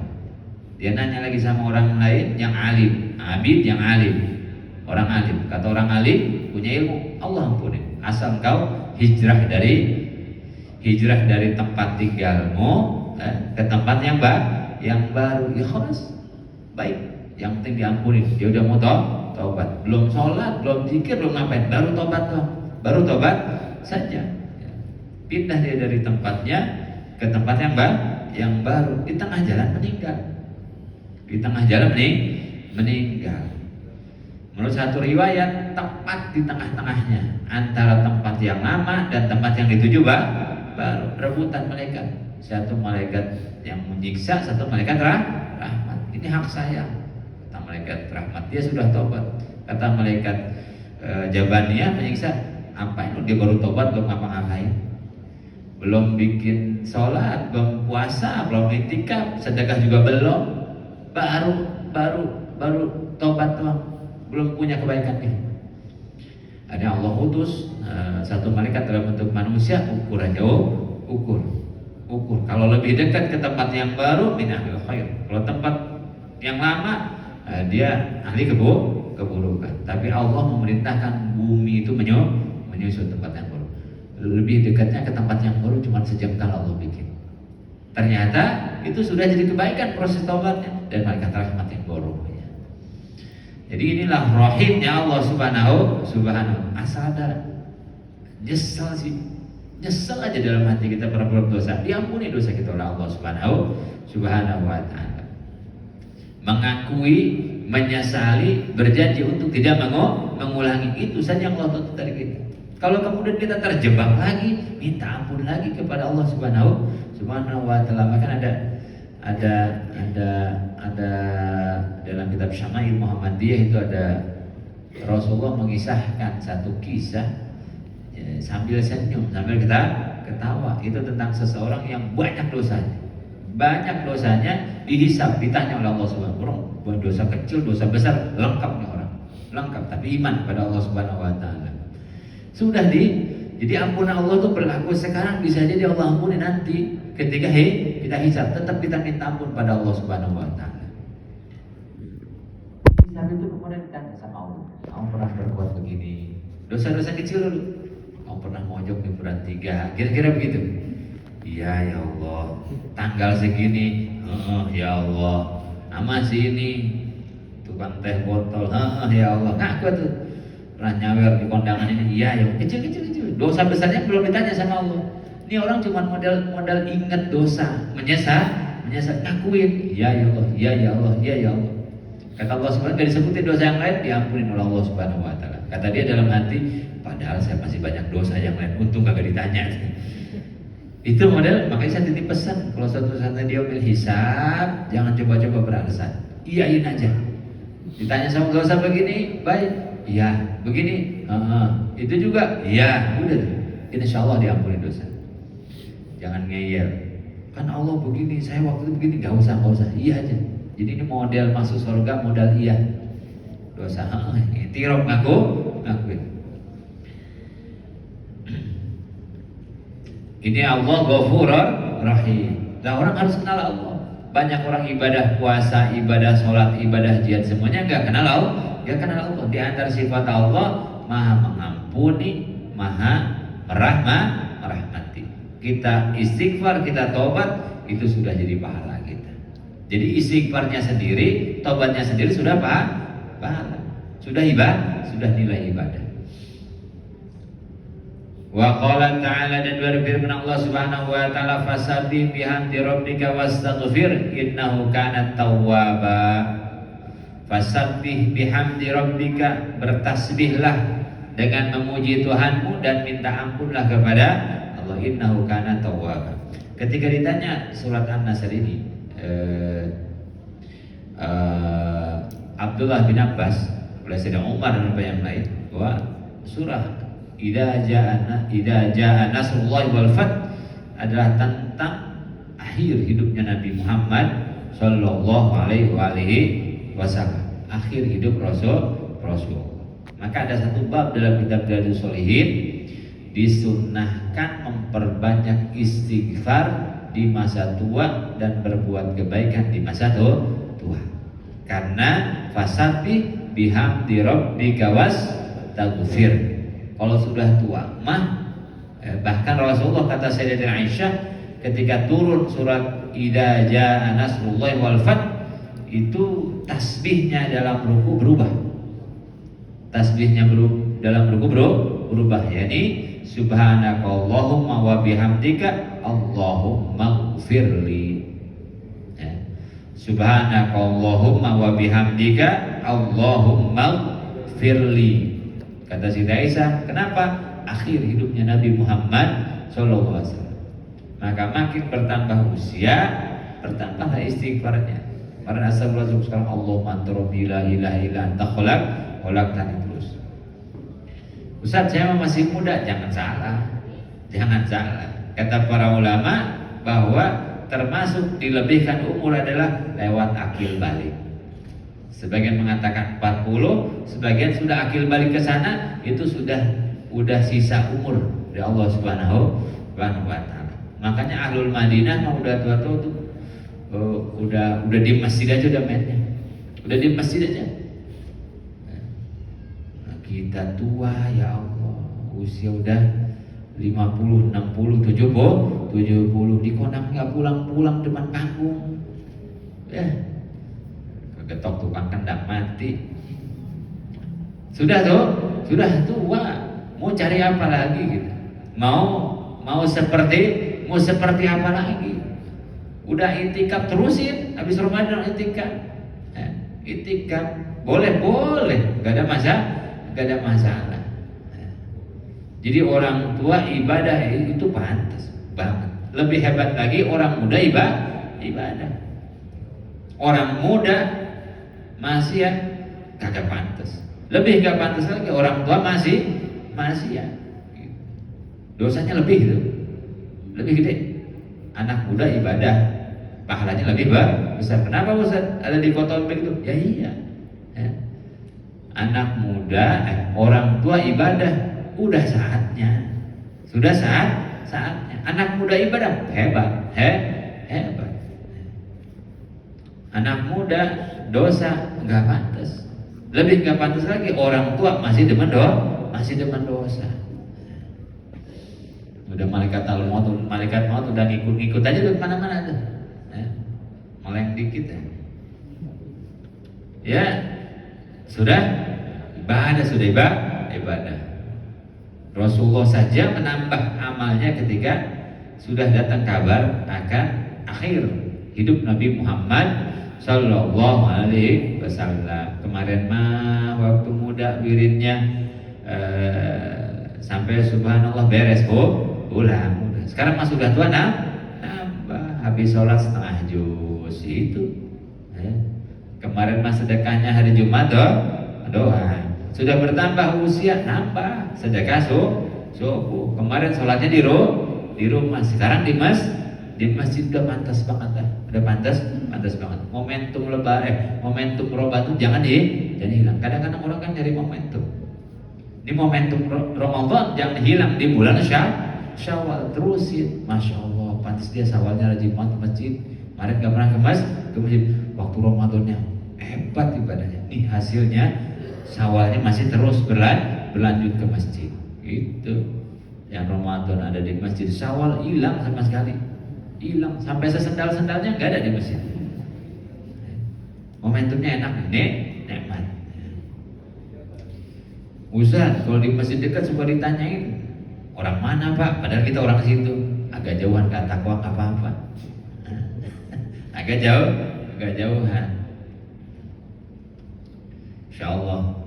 [SPEAKER 1] Dia nanya lagi sama orang lain yang alim, abid yang alim, orang alim. Kata orang alim punya ilmu, Allah ampuni, asal kau hijrah dari tempat tinggalmu ke tempat yang baru. Ya khalas, baik, yang penting diampuni. Dia udah mau tobat, belum sholat, belum zikir, belum ngapain, baru tobat saja. Pindah dia dari tempatnya ke tempat yang baru. Di tengah jalan meninggal. Menurut satu riwayat, tepat di tengah-tengahnya antara tempat yang lama dan tempat yang dituju baru, rebutan malaikat. Satu malaikat yang menyiksa, satu malaikat rahmat. Ini hak saya. Kata malaikat rahmat, dia sudah tobat. Kata malaikat Jabaniyah menyiksa, apain dia baru tobat, belum ngapa-ngapain, belum bikin sholat, belum puasa, belum iktikaf, sedekah juga belum, baru tobat doang, belum punya kebaikan nih. Ada Allah utus satu malaikat dalam bentuk manusia, ukur. Kalau lebih dekat ke tempat yang baru, min ahlil khair. Kalau tempat yang lama, dia ahli keburukan. Tapi Allah memerintahkan bumi itu menyusun tempat yang baru. Lebih dekatnya ke tempat yang baru cuma sejengkal Allah bikin. Ternyata itu sudah jadi kebaikan proses taubatnya, dan malaikat rahmat yang baru. Jadi inilah rahimnya Allah Subhanahu. Asal ada nyesel aja dalam hati kita pernah berbuat dosa, diampuni dosa kita oleh Allah Subhanahu wa ta'ala. Mengakui, menyesali, berjanji untuk tidak mengulangi, itu saja yang Allah tuntut dari kita. Kalau kemudian kita terjebak lagi, minta ampun lagi kepada Allah Subhanahu wa ta'ala. Bahkan ada dalam kitab Syama'il Muhammadiyah itu ada Rasulullah mengisahkan satu kisah sambil senyum, sambil kita ketawa. Itu tentang seseorang yang banyak dosanya dihisab, ditanya oleh Allah Subhanahu wa ta'ala. Dosa kecil, dosa besar, lengkap, tapi iman pada Allah Subhanahu wa ta'ala. Jadi ampunan Allah itu berlaku sekarang, bisa jadi Allah ampuni nanti ketika kita hisab, tetap kita minta ampun pada Allah Subhanahu wa ta'ala. Hisab itu kemudian ditanya sama Allah, kamu pernah berbuat begini, dosa-dosa kecil dulu, kamu pernah mojok di bulan 3, kira-kira begitu. Iya ya Allah, tanggal segini, ya Allah, nama sini, tukang teh botol, ya Allah, ngaku tuh pernah nyawer di kondangan ini, iya ya, kecil. Dosa besarnya belum ditanya sama Allah. Ini orang cuma modal ingat dosa, menyesal, ngakuin, ya Allah, ya Allah, ya Allah. Kata Allah Subhanahu wa taala, disebutin dosa yang lain diampunin oleh Allah Subhanahu wa taala. Kata dia dalam hati, padahal saya masih banyak dosa yang lain, untung kagak ditanya. Itu model, makanya saya titip pesan, kalau suatu saat dia ambil hisab, jangan coba-coba beralasan, iyain aja. Ditanya sama dosa begini, baik, iya, begini, itu juga, iya, udah, insya Allah diampuni dosa. Jangan ngeyel, kan Allah begini, saya waktu itu begini, gak usah, iya aja. Jadi ini model masuk surga, modal iya. Dosa, itiraf ngakuin. Ini Allah Ghafurur Rahim. Nah, orang harus kenal Allah. Banyak orang ibadah puasa, ibadah sholat, ibadah jihad semuanya nggak kenal Allah. Di antara sifat Allah Maha mengampuni, Maha merahmati. Kita istighfar, kita tobat, itu sudah jadi pahala kita. Jadi istighfarnya sendiri, tobatnya sendiri sudah pahala. Sudah ibadah, sudah nilai ibadah. Wa qala ta'ala, dan berfirman Allah Subhanahu wa taala, fasabbih bihamdi rabbika wastaghfir innahu kana tawwaba. Fasabbih bihamdi rabbika, bertasbihlah dengan memuji Tuhanmu dan minta ampunlah kepada Allah, innahu kana tawwaba. Ketika ditanya surat An-Nasr ini, Abdullah bin Abbas oleh Sayyidina Umar dan yang lain, bahwa surah Idza jaa nasrullahi wal fath adalah tentang akhir hidupnya Nabi Muhammad sallallahu alaihi wasallam, akhir hidup Rasul. Maka ada satu bab dalam kitab Riyadhus Shalihin, disunnahkan memperbanyak istighfar di masa tua dan berbuat kebaikan di masa tua. Karena fasabbih bihamdi rabbika wastaghfir. Kalau sudah tua mah, bahkan Rasulullah, kata Sayyidatina Aisyah, ketika turun surat Idza jaa nasrullahi wal fath, itu tasbihnya dalam ruku berubah. Dalam ruku berubah, yakni subhanakallahumma wa bihamdika Allahumma ighfirli. Subhanakallahumma wa bihamdika Allahumma ighfirli. Kata Siti Aisyah, kenapa? Akhir hidupnya Nabi Muhammad SAW. Maka makin bertambah usia, bertambahlah istighfarnya. Karena astagfirullah sekarang Allahumma anta rabbi la ilaha illa anta khalaqtani terus. Ustaz, saya masih muda, jangan salah. Kata para ulama bahwa termasuk dilebihkan umur adalah lewat akil balik. Sebagian mengatakan 40, sebagian sudah akil balik ke sana, itu udah sisa umur dari Allah Subhanahu wa taala. Makanya Ahlul Madinah mah udah tua-tua tuh, udah di masjid aja udah mainnya. Udah di masjid aja. Nah, kita tua ya Allah, usia udah 50, 60, 70 di konang nggak pulang depan panggung. Ketok tukang kendang mati. Sudah tua, mau cari apa lagi gitu? Mau seperti apa lagi? Udah itikaf terusin, habis Ramadan itikaf. Boleh, gak ada masalah. Jadi orang tua ibadah itu pantas banget. Lebih hebat lagi orang muda ibadah. Orang muda masih ya kagak pantas. Lebih gak pantas lagi orang tua masih ya. Dosanya lebih gitu. Lebih gede. Anak muda ibadah, pahalanya lebih besar. Kenapa Ustaz? Ada di kota begitu? Ya iya. Anak muda, orang tua ibadah, udah saatnya. Sudah saatnya. Anak muda ibadah, hebat. Anak muda dosa nggak pantas. Lebih nggak pantas lagi orang tua masih demen dosa. Udah malaikat maut udah ngikut aja udah mana-mana tuh. Meleng dikit ya. Ya sudah ibadah. Rasulullah saja menambah amalnya ketika sudah datang kabar akan akhir hidup Nabi Muhammad Sallallahu Alaihi Wasallam. Kemarin mah waktu muda wiridnya sampai subhanallah beres ulang. Sekarang mah sudah tua nambah, habis sholat setengah juz itu. Kemarin mah sedekahnya hari Jumat doa. Sudah bertambah usia nambah sedekah subuh. Kemarin sholatnya di rumah, sekarang di masjid udah pantas banget dah. Udah pantas banget. Momentum lebaran, momentum Ramadan jangan hilang. Kadang-kadang orang kan nyari momentum. Ini momentum Ramadan jangan hilang di bulan Syawal, terusin. Masya Allah, pantas dia Syawalnya rajin banget ke masjid. Kemarin gak pernah ke masjid. Waktu Ramadannya hebat ibadahnya. Nih hasilnya Syawalnya masih terus berlanjut ke masjid. Itu yang Ramadan ada di masjid, Syawal hilang sama sekali. Hilang sampai sesendal-sendalnya gak ada di masjid. Momentumnya enak nih, nikmat. Ustaz, kalau di masjid dekat suka ditanyain orang mana Pak? Padahal kita orang situ. Agak jauhan ke takwa apa-apa. Agak jauhan. Insya Allah.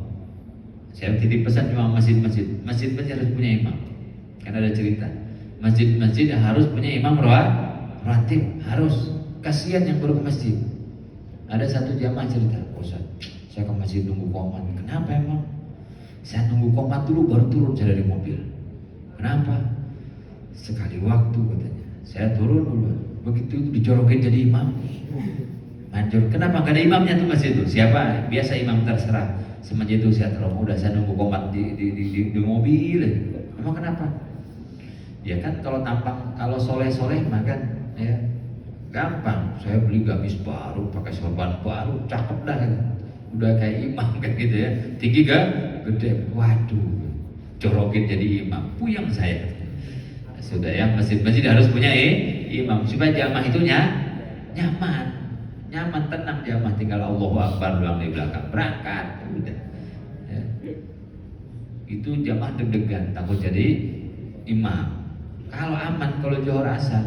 [SPEAKER 1] Saya titip pesan cuma masjid harus punya imam. Karena ada cerita. Masjid harus punya imam ratib, harus. Kasihan yang baru ke masjid. Ada satu jamaah cerita, Ustaz, saya ke masjid nunggu qomat. Kenapa emang? Saya nunggu qomat dulu baru turun saya dari mobil. Kenapa? Sekali waktu katanya. Saya turun dulu. Begitu itu dijorokin jadi imam. Manjur. Kenapa gak ada imamnya tuh masjid itu? Siapa? Biasa imam terserah. Semenjak itu saya terlalu udah saya nunggu qomat di mobil. Emang kenapa? Ya kan kalau soleh maka ya gampang. Saya beli gamis baru, pakai sorban baru, cakep dah kan. Udah kayak imam kan gitu ya. Tinggi gak? Gede. Waduh, jorokin jadi imam. Puyeng saya. Sudah ya, masjid harus punya imam supaya jamaah itu nyaman, tenang jamaah, tinggal Allahu Akbar doang di belakang berangkat udah. Ya. Itu jamaah deg-degan takut jadi imam. Kalau aman, kalau johor asar,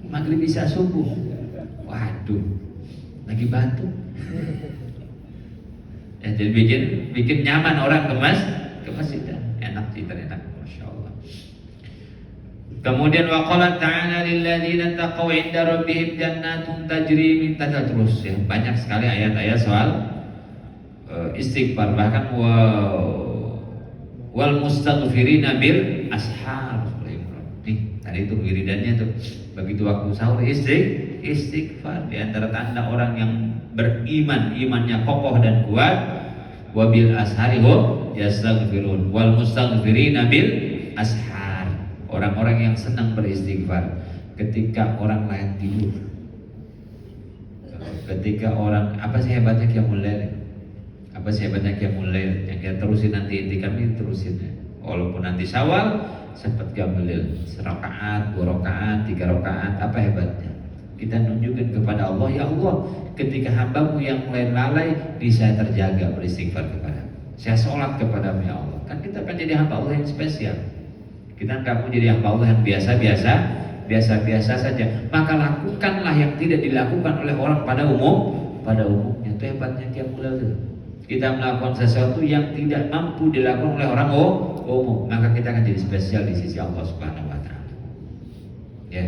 [SPEAKER 1] maghrib bisa subuh. Waduh, lagi batuk. Ya, jadi bikin nyaman orang ke masjid. Enak sih ternyata, masya Allah. Kemudian waqala ta'ala lilladzina taqaw 'inda rabbihim jannatun tajri min tahtiha, terus ya, banyak sekali ayat-ayat soal istighfar, bahkan wal mustaghfirina bil ashar. Nih, tadi itu wiridannya tuh begitu waktu sahur istighfar. Di antara tanda orang yang beriman, imannya kokoh dan kuat, wabil ashari hum yastaghfirun wal mustaghfirina bil ashar. Orang-orang yang senang beristighfar ketika orang lain tidur. Ketika orang, apa sih hebatnya qiyamul lail? Apa sih hebatnya qiyamul lail? Yang kita terusin nanti kami terusin ya. Walaupun nanti Syawal sempat qiyamul lail, serakaat, 2 rakaat, 3 rakaat, apa hebatnya? Kita nunjukkan kepada Allah, ya Allah, ketika hambamu yang lain lalai, bisa terjaga beristighfar kepada. Saya sholat kepadamu ya Allah. Kan kita akan jadi hamba Allah yang spesial. Kita nggak mau jadi hamba Allah yang biasa-biasa saja. Maka lakukanlah yang tidak dilakukan oleh orang pada umumnya. Itu hebatnya qiyamul lail. Kita melakukan sesuatu yang tidak mampu dilakukan oleh orang umum, maka kita akan jadi spesial di sisi Allah Subhanahu wa taala. Ya.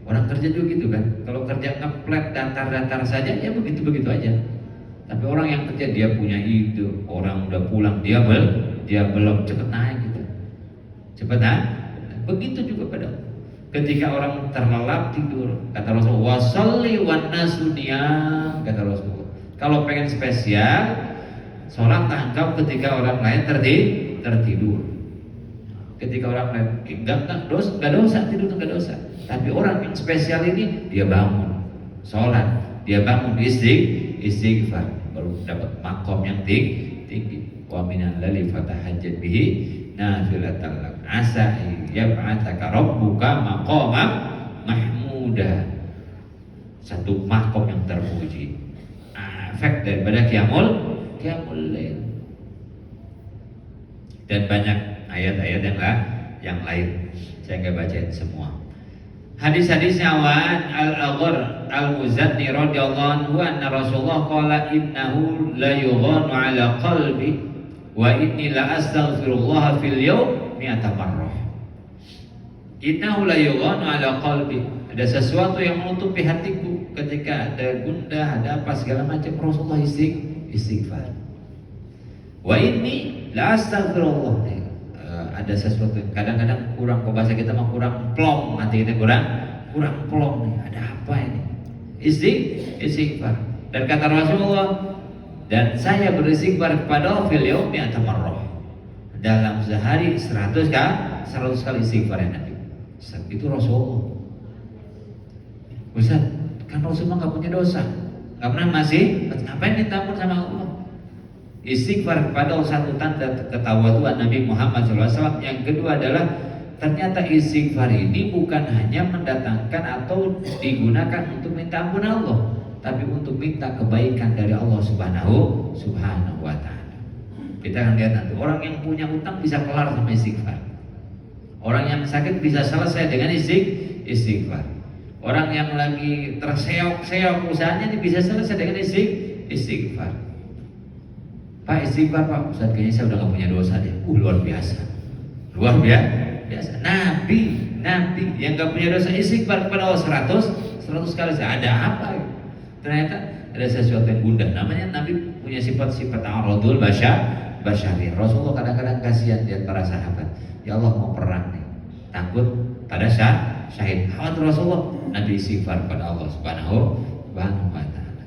[SPEAKER 1] Orang kerja juga gitu kan. Kalau kerja ngeplet datar-datar saja ya begitu-begitu aja. Tapi orang yang kerja dia punya ide, orang udah pulang dia belum cepet naik gitu. Cepet naik. Begitu juga pada ketika orang terlelap tidur, kata Rasulullah, "Washolli wan nasu niyam," kata Rasulullah. Kalau pengen spesial, sholat engkau ketika orang lain tertidur. Ketika orang lain enggak dosa tidur, enggak dosa. Tapi orang yang spesial ini dia bangun sholat, dia bangun istighfar, baru dapat makom yang tinggi. Wa minal laili fatahajjat bihi nafilatan lak asa yab'atsaka rabbuka maqaman mahmuda. Satu makom yang terpuji. Efek daripada qiyamul lail. Dan banyak ayat-ayat yang lain. Saya nggak bacain semua. Hadis-hadisnya wan al-Aghar al-Muzanni radhiyallahu anhu anna Rasulullah qala innahu la yughanu ala qalbi wa inni la astaghfirullah fil yawm mi'ata marrah. Innahu la yughanu ala qalbi. Ada sesuatu yang menutupi hatiku ketika ada gundah, ada apa segala macam. Rasulullah istighfar. Wa inni la astaghfirullah. Ada sesuatu kadang-kadang kurang, kok bahasa kita mah kurang plong, hati kita kurang plong nih. Ada apa ini? Istighfar. Dan kata Rasulullah, dan saya beristighfar kepada fil yaumi atamarrah. Dalam sehari 100 kali istighfar ya Nabi. Itu Rasulullah. Ustaz, kan Rasulullah nggak punya dosa, nggak pernah masih, ngapain minta ampun sama Allah? Istighfar kepada satu tanda ketawaduan Nabi Muhammad SAW. Yang kedua adalah ternyata istighfar ini bukan hanya mendatangkan atau digunakan untuk minta ampun Allah, tapi untuk minta kebaikan dari Allah Subhanahu wa Ta'ala. Kita akan lihat nanti orang yang punya utang bisa kelar sama istighfar. Orang yang sakit bisa selesai dengan istighfar. Orang yang lagi terseok-seok usahanya ini bisa selesai dengan istighfar. Pak istighfar Pak, Ustaz kayaknya saya udah gak punya dosa deh. Luar biasa. Nabi yang gak punya dosa istighfar kepada Allah 100 kali. Ada apa? Ternyata ada sesuatu yang gundah. Namanya Nabi punya sifat-sifat aradul basyari. Rasulullah kadang-kadang kasihan di antara sahabat. Ya Allah mau perang nih, takut pada syahid. Khawatir Rasulullah, Nabi istighfar kepada Allah Subhanahu wa Ta'ala.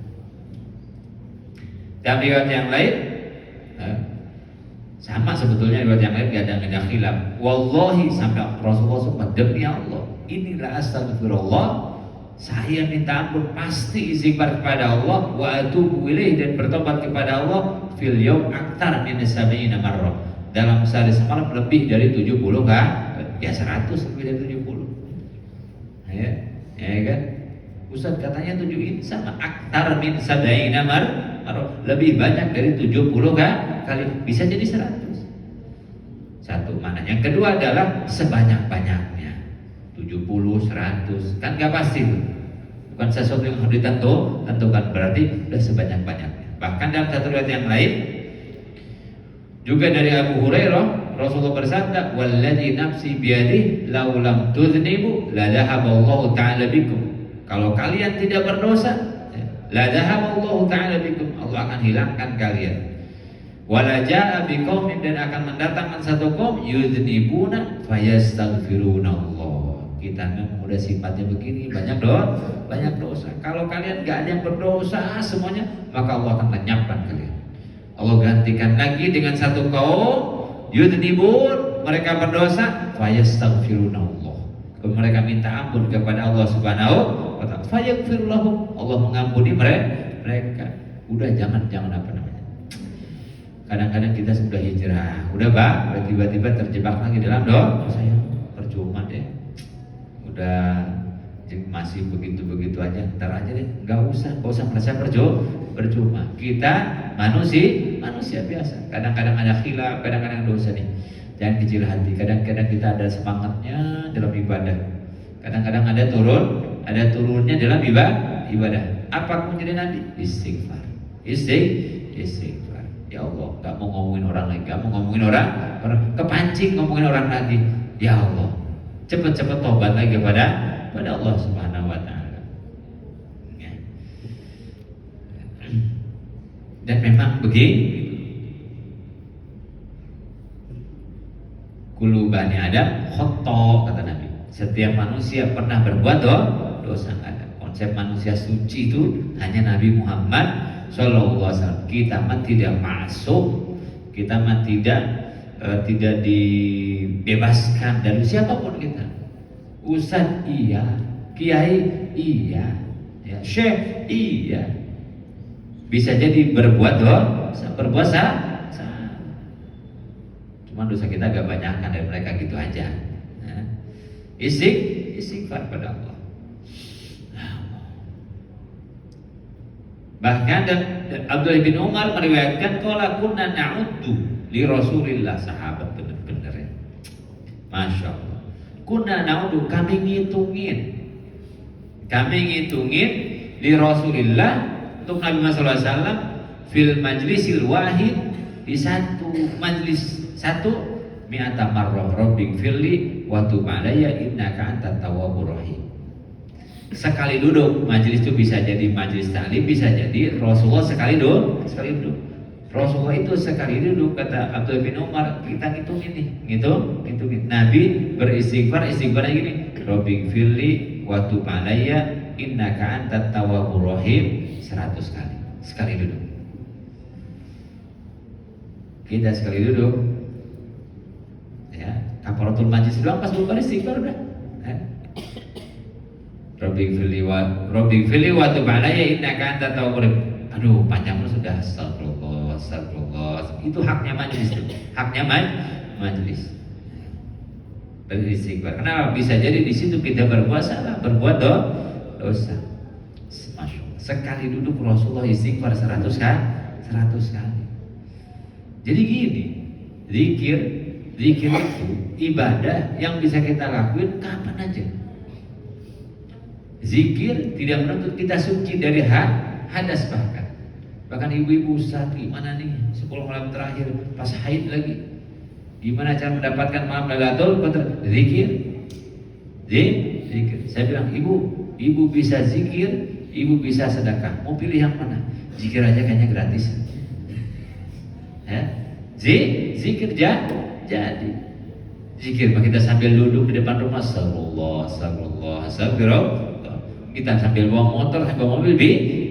[SPEAKER 1] Dan riwayat yang lain sama sebetulnya, riwayat yang lain gak ada khilaf. Wallahi, sampai Rasulullah SAW, demi Allah, inilah astagfirullah, saya minta ampun pasti istighfar kepada Allah, wa atubu ilaih, dan bertobat kepada Allah fil yaum aktar min sab'ina marrah, dalam sehari semalam lebih dari 70 kan? Ya 100 lebih dari 70. Ya kan? Ustaz katanya 7 ini sama aktar min sab'ina marrah, lebih banyak dari 70 kan? Kali bisa jadi 100. Satu mana. Yang kedua adalah sebanyak-banyaknya. 70, 100, kan nggak pasti tuh. Bukan sesuatu yang harus ditentukan, berarti udah sebanyak-banyaknya. Bahkan dalam satu riwayat yang lain juga dari Abu Hurairah, Rasulullah bersabda, "Walladzi nafsi biyadihi law lam tudhnibu la dhahaballahu ta'ala bikum." Kalau kalian tidak berdosa, la dhahaballahu ta'ala bikum, Allah akan hilangkan kalian. Wala jaa biqaumin, dan akan mendatangkan satu kaum yudhnibuna fayastaghfiruna Allah. Kita memang udah sifatnya begini, banyak dosa. Kalau kalian gak ada yang berdosa semuanya, maka Allah akan lenyapkan kalian. Allah gantikan lagi dengan satu kaum yudhnibun, mereka berdosa, fayastaghfiruna Allah. Mereka minta ampun kepada Allah Subhanahu wa Ta'ala. Fayaghfir lahum, Allah mengampuni mereka. Udah jangan apa namanya. Kadang-kadang kita sudah hijrah, udah tiba-tiba terjebak lagi dalam dosa. Saya percuma deh, udah masih begitu aja, ntar aja deh, nggak usah merasa percuma. Kita manusia biasa, kadang-kadang ada khilaf, kadang-kadang dosa nih. Jangan kecil hati. Kadang-kadang kita ada semangatnya dalam ibadah, kadang-kadang ada turunnya dalam ibadah. Apa menjadi nanti? Istighfar. Ya Allah, gak mau ngomongin orang lagi, gak mau ngomongin orang kepancing ngomongin orang lagi. Ya Allah, cepet-cepet tobat lagi pada Allah Subhanahu wa Ta'ala. Ya. Dan memang begitu. Kullu bani Adam khoto, kata Nabi. Setiap manusia pernah berbuat dosa. Ada konsep manusia suci itu hanya Nabi Muhammad Sallallahu Alaihi Wasallam. Kita mah tidak masuk, kita mah tidak dibebaskan dari siapapun kita. Ustaz iya, kiai iya, ya, syekh iya. Bisa jadi berbuat salah. Cuma dosa kita agak banyak kan dari mereka gitu aja. Nah, istighfar pada Allah. Bahkan Abdullah bin Umar meriwayatkan qala kunna na'uddu li Rasulillah, sahabat benar-benar ya. Masya Allah. Kuna naudu, kami ngitungin di Rasulullah untuk Nabi Muhammad SAW fil majlisil wahid, di satu majlis satu mi'ata marrah rabbing firli wa tub alayya innaka antat tawwabur rahim. Sekali duduk majlis itu bisa jadi majlis ta'lim, bisa jadi Rasulullah sekali duduk. Rasulullah itu sekali duduk, kata Abdullah bin Umar, kita ngitungin nih, ngitungin. Nabi beristighfarnya gini, Rabbing firli wa tub alayya innaka antat tawwabur rahim 100 kali. Sekali duduk. Kita sekali duduk. Ya, kafaratul majlis doang pas bukan istighfar udah. Rabbing firli wa tub alayya innaka antat tawwabur rahim. Aduh, panjang sudah. Astagfirullah. Itu haknya majlis itu. Haknya majlis. Beristighfar. Kenapa? Bisa jadi di situ kita berbuat salah, berbuat dosa. Masya Allah. Sekali duduk Rasulullah istighfar 100 kali. Jadi gini, zikir itu ibadah yang bisa kita lakuin kapan aja. Zikir tidak menuntut kita suci dari hadas bahkan ibu-ibu saat gimana nih 10 malam terakhir pas haid lagi, gimana cara mendapatkan malam Lailatul Qadar? Zikir. Saya bilang ibu bisa zikir, ibu bisa sedekah, mau pilih yang mana? Zikir aja kayaknya gratis. Ya, zikir jadi zikir. Kita sambil duduk di depan rumah, astagfirullah. Kita sambil bawa motor, sambil bawa mobil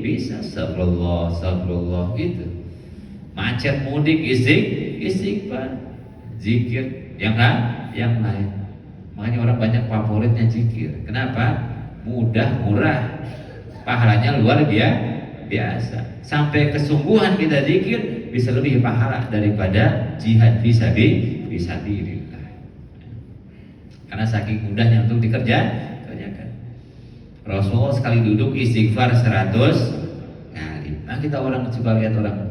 [SPEAKER 1] bisa astagfirullah gitu. Macet mudik istighfar, zikir yang lain. Makanya orang banyak favoritnya zikir. Kenapa? Mudah, murah, pahalanya luar biasa. Sampai kesungguhan kita zikir bisa lebih pahala daripada jihad fisabilillah. Karena saking mudahnya untuk dikerjakan. Rasulullah sekali duduk istighfar 100 kali. Nah, kita orang suka lihat orang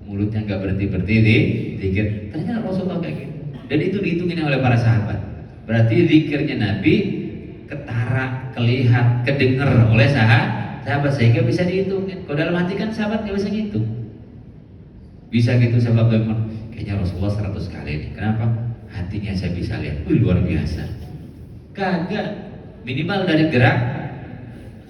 [SPEAKER 1] mulutnya nggak berhenti di zikir. Ternyata Rasulullah kayak gitu. Dan itu dihitungin oleh para sahabat. Berarti zikirnya Nabi ketara, kelihat, kedenger oleh sahabat sehingga bisa dihitungin. Kalau dalam hati kan sahabat nggak bisa ngitung. Bisa gitu sahabat bilang, kayaknya Rasulullah 100 kali ini. Kenapa? Hatinya saya bisa lihat. Luar biasa. Kagak. Minimal dari gerak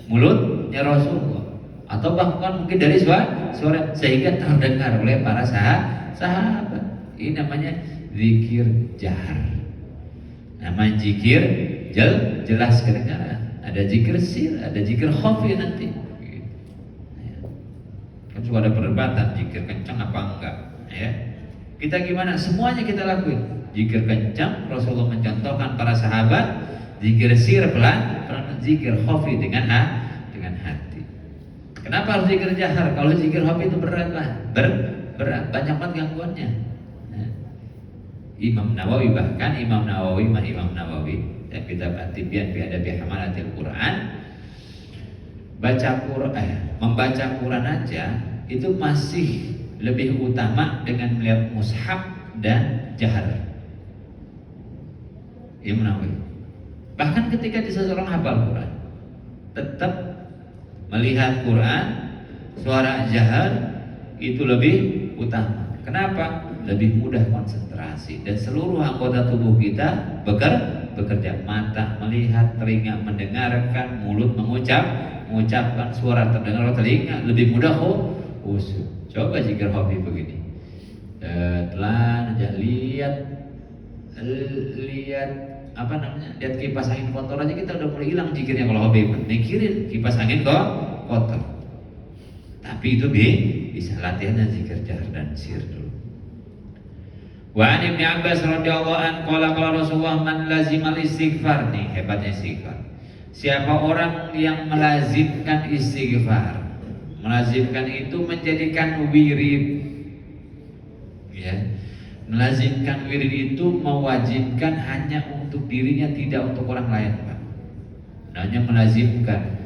[SPEAKER 1] mulutnya Rasulullah, atau bahkan mungkin dari suara sehingga terdengar oleh para sahabat. Ini namanya zikir jahar. Namanya zikir jelas kedengaran. Ada zikir sir, ada zikir khafi nanti. Kan suka ada perdebatan zikir kencang apa enggak, ya. Kita gimana? Semuanya kita lakuin. Zikir kencang, Rasulullah mencontohkan para sahabat. Zikir sir pelan, zikir khafi dengan hati. Kenapa harus zikir jahar? Kalau zikir khafi itu berat, berat, banyak banget gangguannya. Imam Nawawi yang kita Tibyan fi adabi hamalatil Quran, membaca Quran aja itu masih lebih utama dengan melihat mushaf dan jahar. Imam Nawawi. Bahkan ketika seseorang hafal Quran, tetap melihat Quran, suara jahar itu lebih utama. Kenapa? Lebih mudah konsentrasi dan seluruh anggota tubuh kita bekerja. Mata melihat, telinga mendengarkan, mulut mengucapkan, suara terdengar oleh telinga, lebih mudah khusyuk. Coba zikir hobi begini. Telan aja lihat lihat kipas angin kotor aja kita udah mulai hilang zikirnya. Kalau hobi mikirin kipas angin kotor, tapi itu bisa latihannya zikir jahar dan sir dulu. Wa an Ibnu Abbas radhiyallahu anhu qala Rasulullah man lazimal istighfar, nih hebatnya istighfar. Siapa orang yang melazimkan istighfar, melazimkan itu menjadikan wirid, ya. Melazimkan wirid itu mewajibkan hanya untuk dirinya, tidak untuk orang lain, Pak. Hanya melazimkan.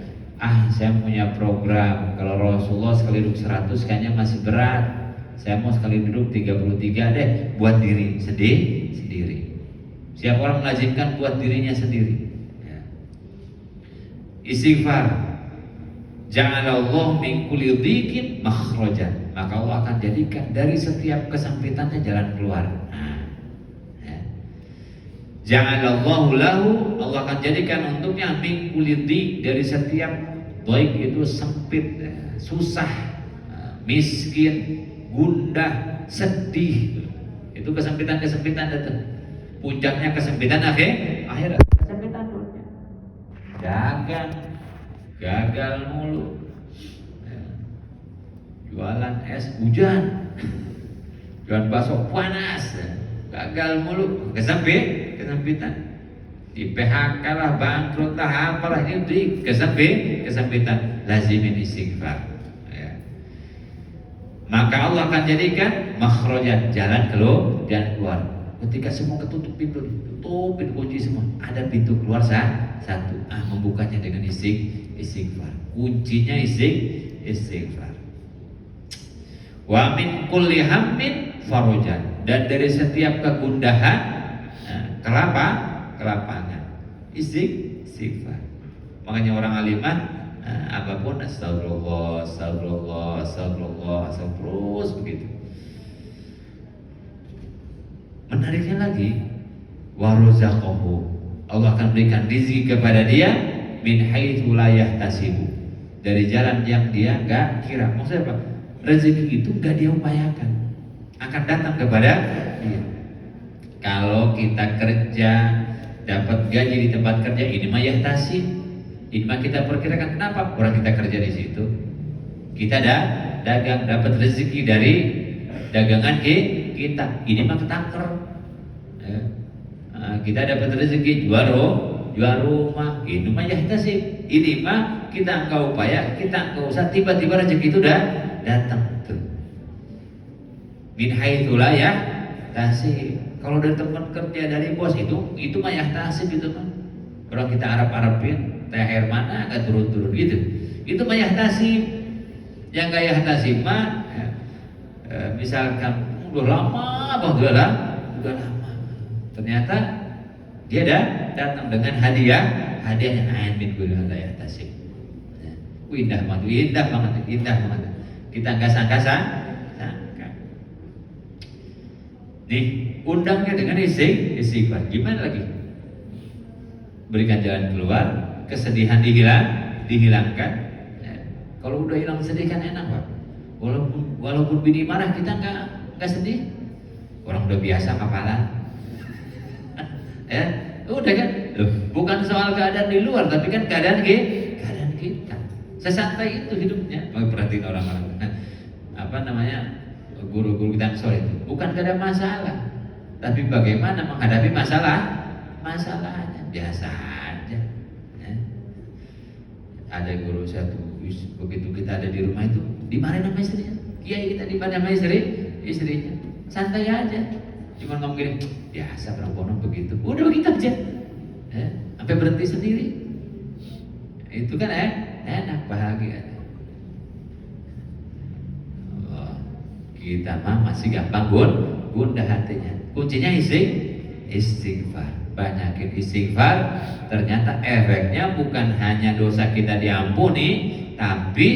[SPEAKER 1] Saya punya program, kalau Rasulullah sekali duduk 100 kayaknya masih berat. Saya mau sekali duduk 33 deh, buat diri sendiri. Setiap orang melazimkan buat dirinya sendiri. Ya. Istighfar, ja'alallahu min kulli dhiqin makhrajan, maka Allah akan jadikan dari setiap kesempitannya jalan keluar. Ya. Ja'alallahu lahu, Allah akan jadikan untuknya min kulli dhiq, dari setiap dhaik itu sempit, susah, miskin, gundah, sedih. Itu kesempitan-kesempitan itu. Puncaknya kesempitan akhirat. Kesempitan dunia. Dagang, gagal mulu. Jualan es hujan. Jualan bakso panas. Gagal mulu. Kesempitan. Di PHK lah, bangkrut lah, apalah itu kesempitan. Lazimin istighfar. Ya. Maka Allah akan jadikan makhrajan, jalan keluar. Ketika semua ketutup pintu, tutupin kunci semua, ada pintu keluar satu. Membukanya dengan istighfar. Kuncinya istighfar. Wa min kulli hammin farajan, dan dari setiap kegundahan kelapangan istighfar. Makanya orang alimah apapun astagfirullah terus begitu. Menariknya lagi, warozaqahu, Allah akan berikan rezeki kepada dia min haitsu la yahtasibu, dari jalan yang dia enggak kira. Maksudnya apa? Rezeki itu enggak dia upayakan, akan datang kepada dia. Kalau kita kerja dapat gaji di tempat kerja, ini mah yahtasib, ini mah kita perkirakan. Kenapa? Orang kita kerja di situ, kita dagang dapat rezeki dari dagangan kita, ini mah ketangker. Ya. Kita dapat rezeki jual rumah, ini mah yahtasib. Ini mah kita enggak upaya, kita enggak usah, tiba-tiba rezeki itu udah datang tuh. Min haitsu la yahtasib. Kalau dari teman kerja, dari bos, itu mah yahtasib itu kan. Kalau kita Arab-Arabin, THR mana agak turun-turun gitu. Itu mah yahtasib. Yang enggak yahtasib mah misalkan udah lama udah lama. Ternyata dia datang dengan hadiahnya amin kulli yahtasib. Indah banget. Kita enggak sangka. Nih, undangnya dengan istighfar. Gimana lagi? Berikan jalan keluar, kesedihan dihilangkan. Ya. Kalau udah hilang sedih kan enak, Pak. Walaupun bini marah, kita enggak sedih. Orang udah biasa kapalan. Ya, udah kan? Loh, bukan soal keadaan di luar, tapi kan keadaan kita. Sesantai itu hidupnya. Perhatiin orang-orang. Guru-guru kita sore itu. Bukan gak ada masalah, tapi bagaimana menghadapi masalahnya. Biasa aja. Ya. Ada guru satu, begitu kita ada di rumah itu, dimarahin sama istrinya. Kiai kita dimarahin sama istrinya. Santai aja. Cuma ngomong gini, biasa perempuan begitu. Udah begitu aja. Ya. Sampai berhenti sendiri. Itu kan enak, bahagia. Kita mah masih gampang gundah hatinya. Kuncinya istighfar. Banyakin istighfar. Ternyata efeknya bukan hanya dosa kita diampuni, tapi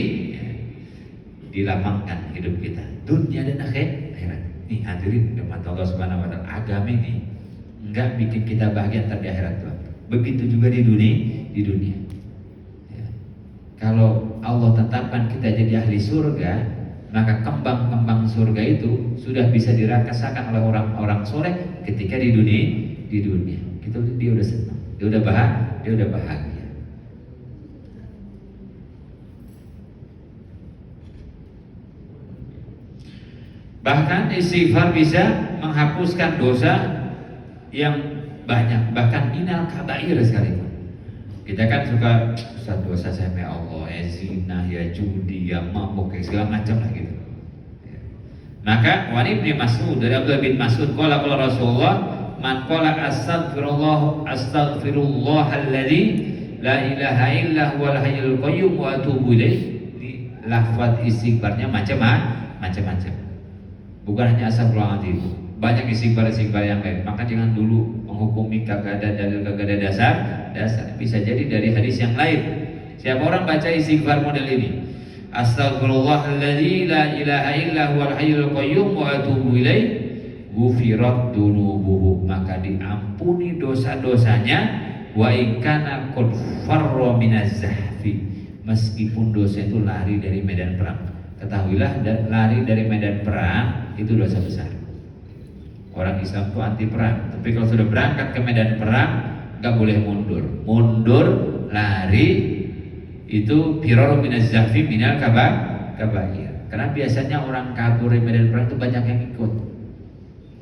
[SPEAKER 1] dilapangkan hidup kita, dunia dan akhirat. Nih hadirin rahmat Allah Subhanahu wa taala, agama ini enggak bikin kita bahagia di akhirat Tuhan. Begitu juga di dunia. Ya. Kalau Allah tetapkan kita jadi ahli surga, maka kembang-kembang surga itu sudah bisa dirasakan oleh orang-orang soleh ketika di dunia. Gitu, dia udah senang, dia udah bahagia. Bahkan istighfar bisa menghapuskan dosa yang banyak, bahkan minal kabair sekalipun. Kita kan suka, Ustaz, dosa saya ya Allah, ya zina, ya judi, ya mabuk, ya segala macam lah gitu. Ya. Maka Wani bin Mas'ud, dari Abdullah bin Mas'ud, qala Rasulullah, man qala astaghfirullahalladzi la ilaha illa huwal hayyul qayyum wa atubu ilaih. Lafaz istighfarnya macam-macam. Bukan hanya astagfirullahaladzim, banyak istighfar yang lain. Maka jangan dulu menghukumi kagak ada dalil, kagak ada dasar. Bisa jadi dari hadis yang lain. Siapa orang baca istighfar model ini, Astaghfirullahalladzi la ilaha illa huwal hayyul qayyum wa atubu ilaih, ghufirat dunubuhu, maka diampuni dosa-dosanya, wa in kana qad farra minaz zahfi, meskipun dosa itu lari dari medan perang. Ketahuilah, lari dari medan perang itu dosa besar. Orang Islam itu anti perang, tapi kalau sudah berangkat ke medan perang nggak boleh mundur, lari, itu firarun minaz zahfi minal kabair. Karena biasanya orang kabur di medan perang itu banyak yang ikut,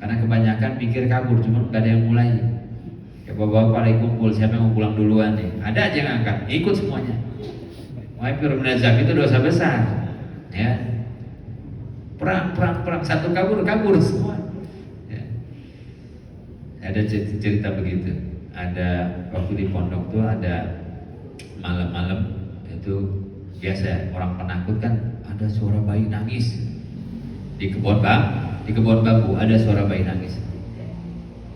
[SPEAKER 1] karena kebanyakan pikir kabur, cuma nggak ada yang mulai. Ya bapak-bapak lagi kumpul, siapa yang mau pulang duluan nih? Ada aja yang angkat, ikut semuanya. Makanya firarun minaz zahfi itu dosa besar. Ya, perang, satu kabur semua. Ya. Ada cerita begitu. Ada waktu di pondok tuh ada malam-malam itu biasa orang penakut kan, ada suara bayi nangis di kebun bambu, ada suara bayi nangis.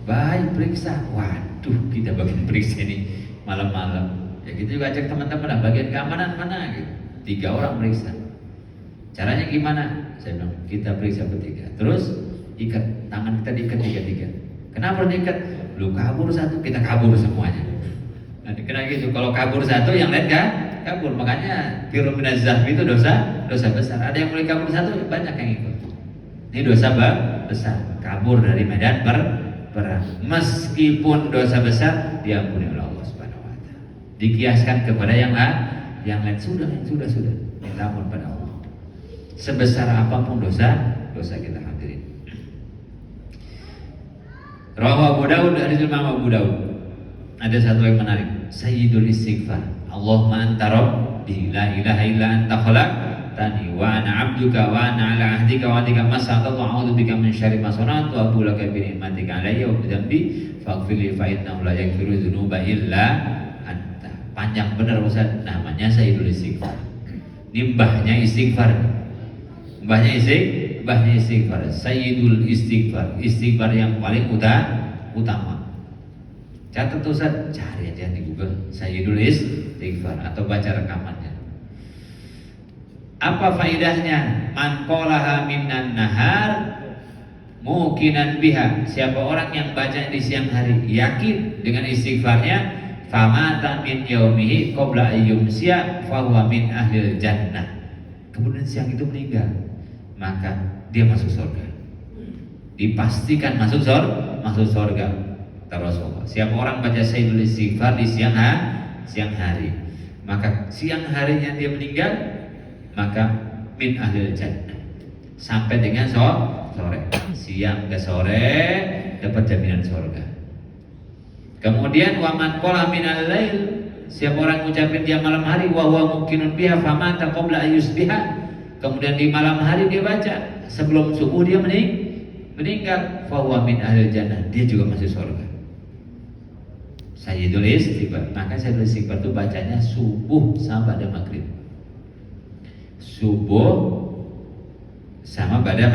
[SPEAKER 1] Bayi periksa, waduh kita bagian periksa ini malam-malam. Ya gitu juga ajak teman-teman lah, bagian keamanan mana gitu. 3 orang periksa. Caranya gimana? Saya bilang kita periksa bertiga. Terus ikat tangan kita, diikat tiga. Kenapa diikat? Lu kabur satu, kita kabur semuanya. Nanti kena gitu. Kalau kabur satu, yang lain kan kabur. Makanya firarun minaz zahfi itu dosa besar. Ada yang mulai kabur satu, banyak yang ikut. Ini dosa besar. Kabur dari medan perang. Meskipun dosa besar, diampuni oleh Allah Subhanahu wa taala. Dikiaskan kepada yang lain sudah. Minta ampun pada Allah. Sebesar apapun dosa kita hadirin. Rawahu Abu Daud, hadis Imam Abu Daud. Ada satu yang menarik, Sayyidul Istighfar. Allahumma anta rabbi la ilaha illa anta khalaqtani wa ana 'abduka wa ana 'ala 'ahdika wa 'adika mas'atatu a'udzu bika min syarri ma sana'tu wa abu laka bi ni'matika 'alayya wa bi dhanbi faghfir li fa innahu la yaghfiru dzunuba illa anta. Panjang benar Ustaz, namanya Sayyidul Istighfar. Ini mbahnya istighfar. Mbahnya istighfar, Sayyidul Istighfar, istighfar yang paling utama. Catat tuh Ustaz, cari aja di Google Sayyidul Istighfar atau baca rekamannya. Apa faedahnya? Man qalaha minan nahar muqinan biha. Siapa orang yang baca di siang hari yakin dengan istighfarnya, famata min yaumihi qabla ayyumsiya fa huwa min ahlil jannah. Kemudian siang itu meninggal, maka dia masuk surga. Dipastikan masuk surga. Rasulullah. Siapa orang baca Sayyidul Istighfar di siang hari, maka siang harinya dia meninggal, maka min ahlil jannah. Sampai dengan sore, siang ke sore dapat jaminan surga. Kemudian waman qala minal lail, siapa orang ngucapin dia malam hari, wa huwa muqinun biha famata qabla ayyusbiha. Kemudian di malam hari dia baca, sebelum subuh dia meninggal, fa huwa min ahlil jannah, dia juga masuk surga. Sayyidul Istighfar. Maka Sayyidul Istighfar itu bacanya subuh sama pada maghrib. Subuh sama pada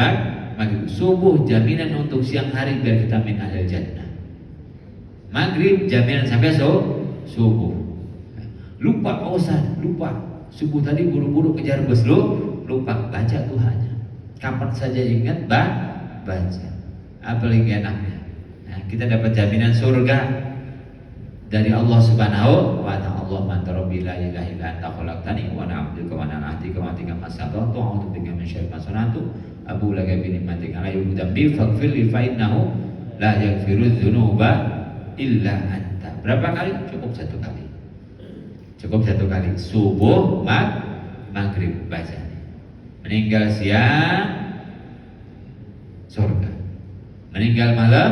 [SPEAKER 1] maghrib. Subuh jaminan untuk siang hari biar kita min ahlil jannah. Maghrib jaminan sampai subuh. Lupa Ustaz, lupa. Subuh tadi buru-buru kejar bus, lupa baca Tuhannya. Kapan saja ingat baca. Apalagi enaknya. Nah, kita dapat jaminan surga dari Allah Subhanahu wa ta'ala. Allahumma anta rabbi la ilaha illa anta khalaqtani wa ana 'abduka wa ana 'ala 'ahdika wa 'atika mas'atatu a'udzu bika min syarri ma sana'tu abu laka bi ni'matika 'alayya wa dhanbi faghfir li fa innahu la yaghfiru dzunuba illa anta. Berapa kali? Cukup satu kali. Subuh, maghrib baca. Meninggal siang surga. Meninggal malam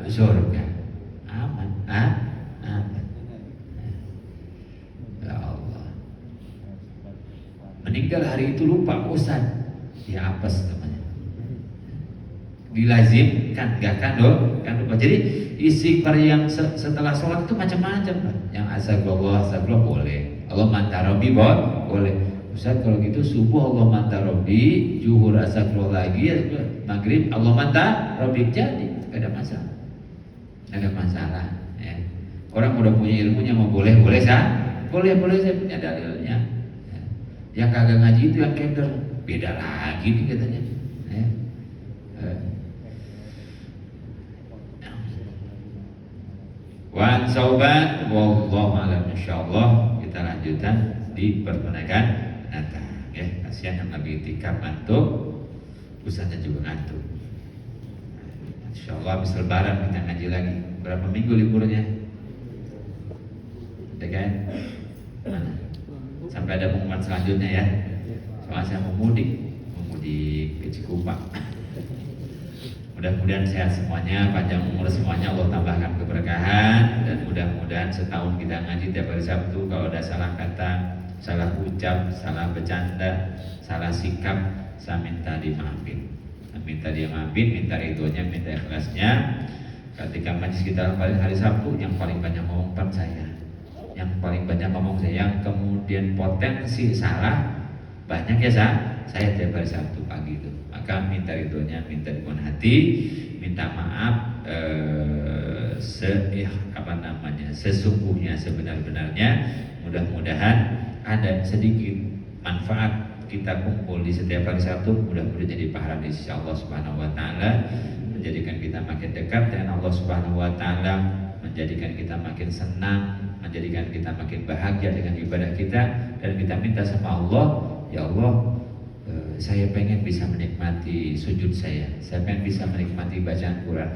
[SPEAKER 1] surga. Aman. Ya Allah. Meninggal hari itu lupa Ustaz. Ya apes namanya. Dilazimkan, gak kan lupa. Jadi istighfar yang setelah sholat itu macam-macam. Yang astagfirullah boleh. Allah mantarabi boleh. Ustaz kalau gitu subuh Allah manta Robbi, zuhur astagfirullah lagi, ya, maghrib Allah manta Robbi, jadi gak ada masalah, gak ada masalah. Ya. Orang udah punya ilmunya mau boleh boleh saya punya dalilnya. Ya. Yang kagak ngaji itu yang keder, beda lagi nih katanya. Ya. Wan sauban wallahu alam, insyaallah kita lanjutkan di pertemuan datang ya. Kasihan yang lagi tikap ngantuk, usahanya juga ngantuk. Insyaallah habis lebaran kita ngaji lagi. Berapa minggu liburnya? Ya kan? Mana? Sampai ada pengumuman selanjutnya ya. Soalnya saya mau mudik ke Cikupa. Mudah-mudahan sehat semuanya, panjang umur semuanya, Allah tambahkan keberkahan, dan mudah-mudahan setahun kita ngaji tiap hari Sabtu. Kalau ada salah kata, salah ucap, salah bercanda, salah sikap, saya minta dimaafin. Minta dia maafin, minta ridhonya, minta ikhlasnya. Ketika majlis kita hari Sabtu, yang paling banyak ngomong saya, yang paling banyak ngomong saya, yang kemudian potensi salah banyak ya saya tiap hari Sabtu pagi itu. Maka minta ridhonya, minta dengan hati, minta maaf sesungguhnya, sebenar-benarnya. Mudah-mudahan ada sedikit manfaat kita kumpul di setiap hari Sabtu, mudah-mudahan jadi pahala di sisi Allah Subhanahu wa taala, menjadikan kita makin dekat dengan Allah Subhanahu wa taala, menjadikan kita makin senang, menjadikan kita makin bahagia dengan ibadah kita, dan kita minta sama Allah, ya Allah, saya pengen bisa menikmati sujud saya pengen bisa menikmati bacaan Quran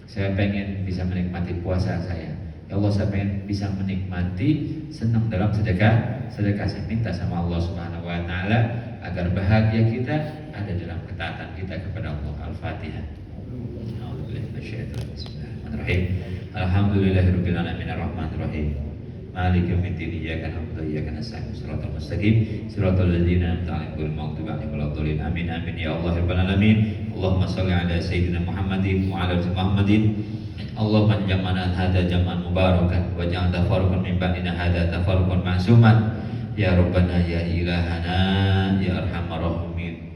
[SPEAKER 1] saya pengen bisa menikmati puasa saya, ya Allah, saya pengen bisa menikmati senang dalam sedekah. Saya minta sama Allah Subhanahu wa taala agar bahagia kita ada dalam ketaatan kita kepada Allah. Al-Fatihah. Bismillahirrahmanirrahim. Alhamdulillahirabbil alamin arrahmanir rahim. Maliki yaumiddin, iyyaka na'budu wa iyyaka nasta'in, shiratal mustaqim, shiratal ladzina an'amta 'alaihim ghairil maghdubi 'alaihim waladdallin. Amin amin ya Allah rabbal alamin. Allahumma shalli ala sayyidina Muhammadin wa ala ali Muhammadin. Allahumma jam'ana hadza jam'an mubarakan wa ja'al tafarruqan min ba'dina hadza tafarruqan ma'suman. Ya Rabbana ya ilahana ya arhamar rahimin.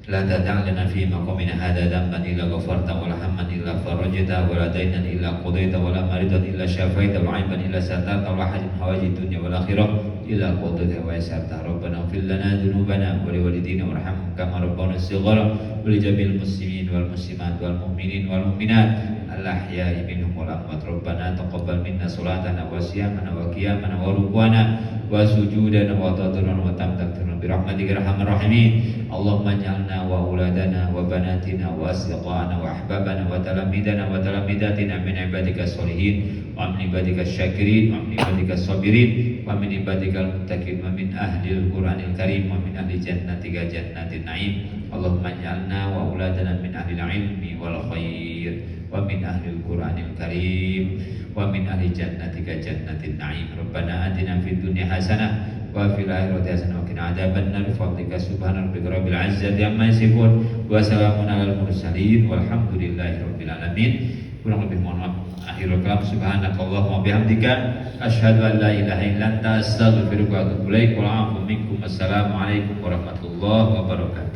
[SPEAKER 1] La tad'alna fi maqamina hadza dhanban illa ghafarta wa la hamman illa farajta wa la daynan illa qadaita wa la maridan illa shafaita wa 'aiban illa satarta wa la hajat hawaji dunya wal akhirah illa qadaita wa yasarta. Rabbana ighfir lana dhunubana wa li walidina warhamhum kama rabbana shighara wa li jami'il muslimin wal muslimat wal mu'minin wal mu'minat al-ahya'i minhum wal amwat. Rabbana taqabbal minna salatana wa siyamana wa qiyamana wa rukwana wa sujudana wa tadarruna wa tamtakirna bi rahmatika arhamar rahimin. Allahumma ij'alna wa auladana wa banatina wa asdiqana wa ahbabana wa talamidana wa talamidatina min ibadika sholihin wa min ibadika syakirin wa min ibadika sabirin wa min ibadika muttaqin wa min ahlil Qur'anil karim wa min ahli jannatika jannatin na'im. Allahumma ij'alna wa auladana min ahlil ilmi wal khair wa min ahlil Qur'anil karim wa min ahli jannatika jannatin na'im. Rabbana atina fid dunya hasanah wa fil akhirati hasanah wa qina adzabannar. Bi fadlika subhana rabbika rabbil izzati amma yasifun wa salamun alal mursalin walhamdulillahi rabbil alamin. Kurang lebih mohon maaf. Akhirul kalam, subhanakallahumma wa bihamdika asyhadu an la ilaha illa anta astaghfiruka wa atubu ilaik. Wa a'udzu minkum. Assalamualaikum warahmatullahi wabarakatuh.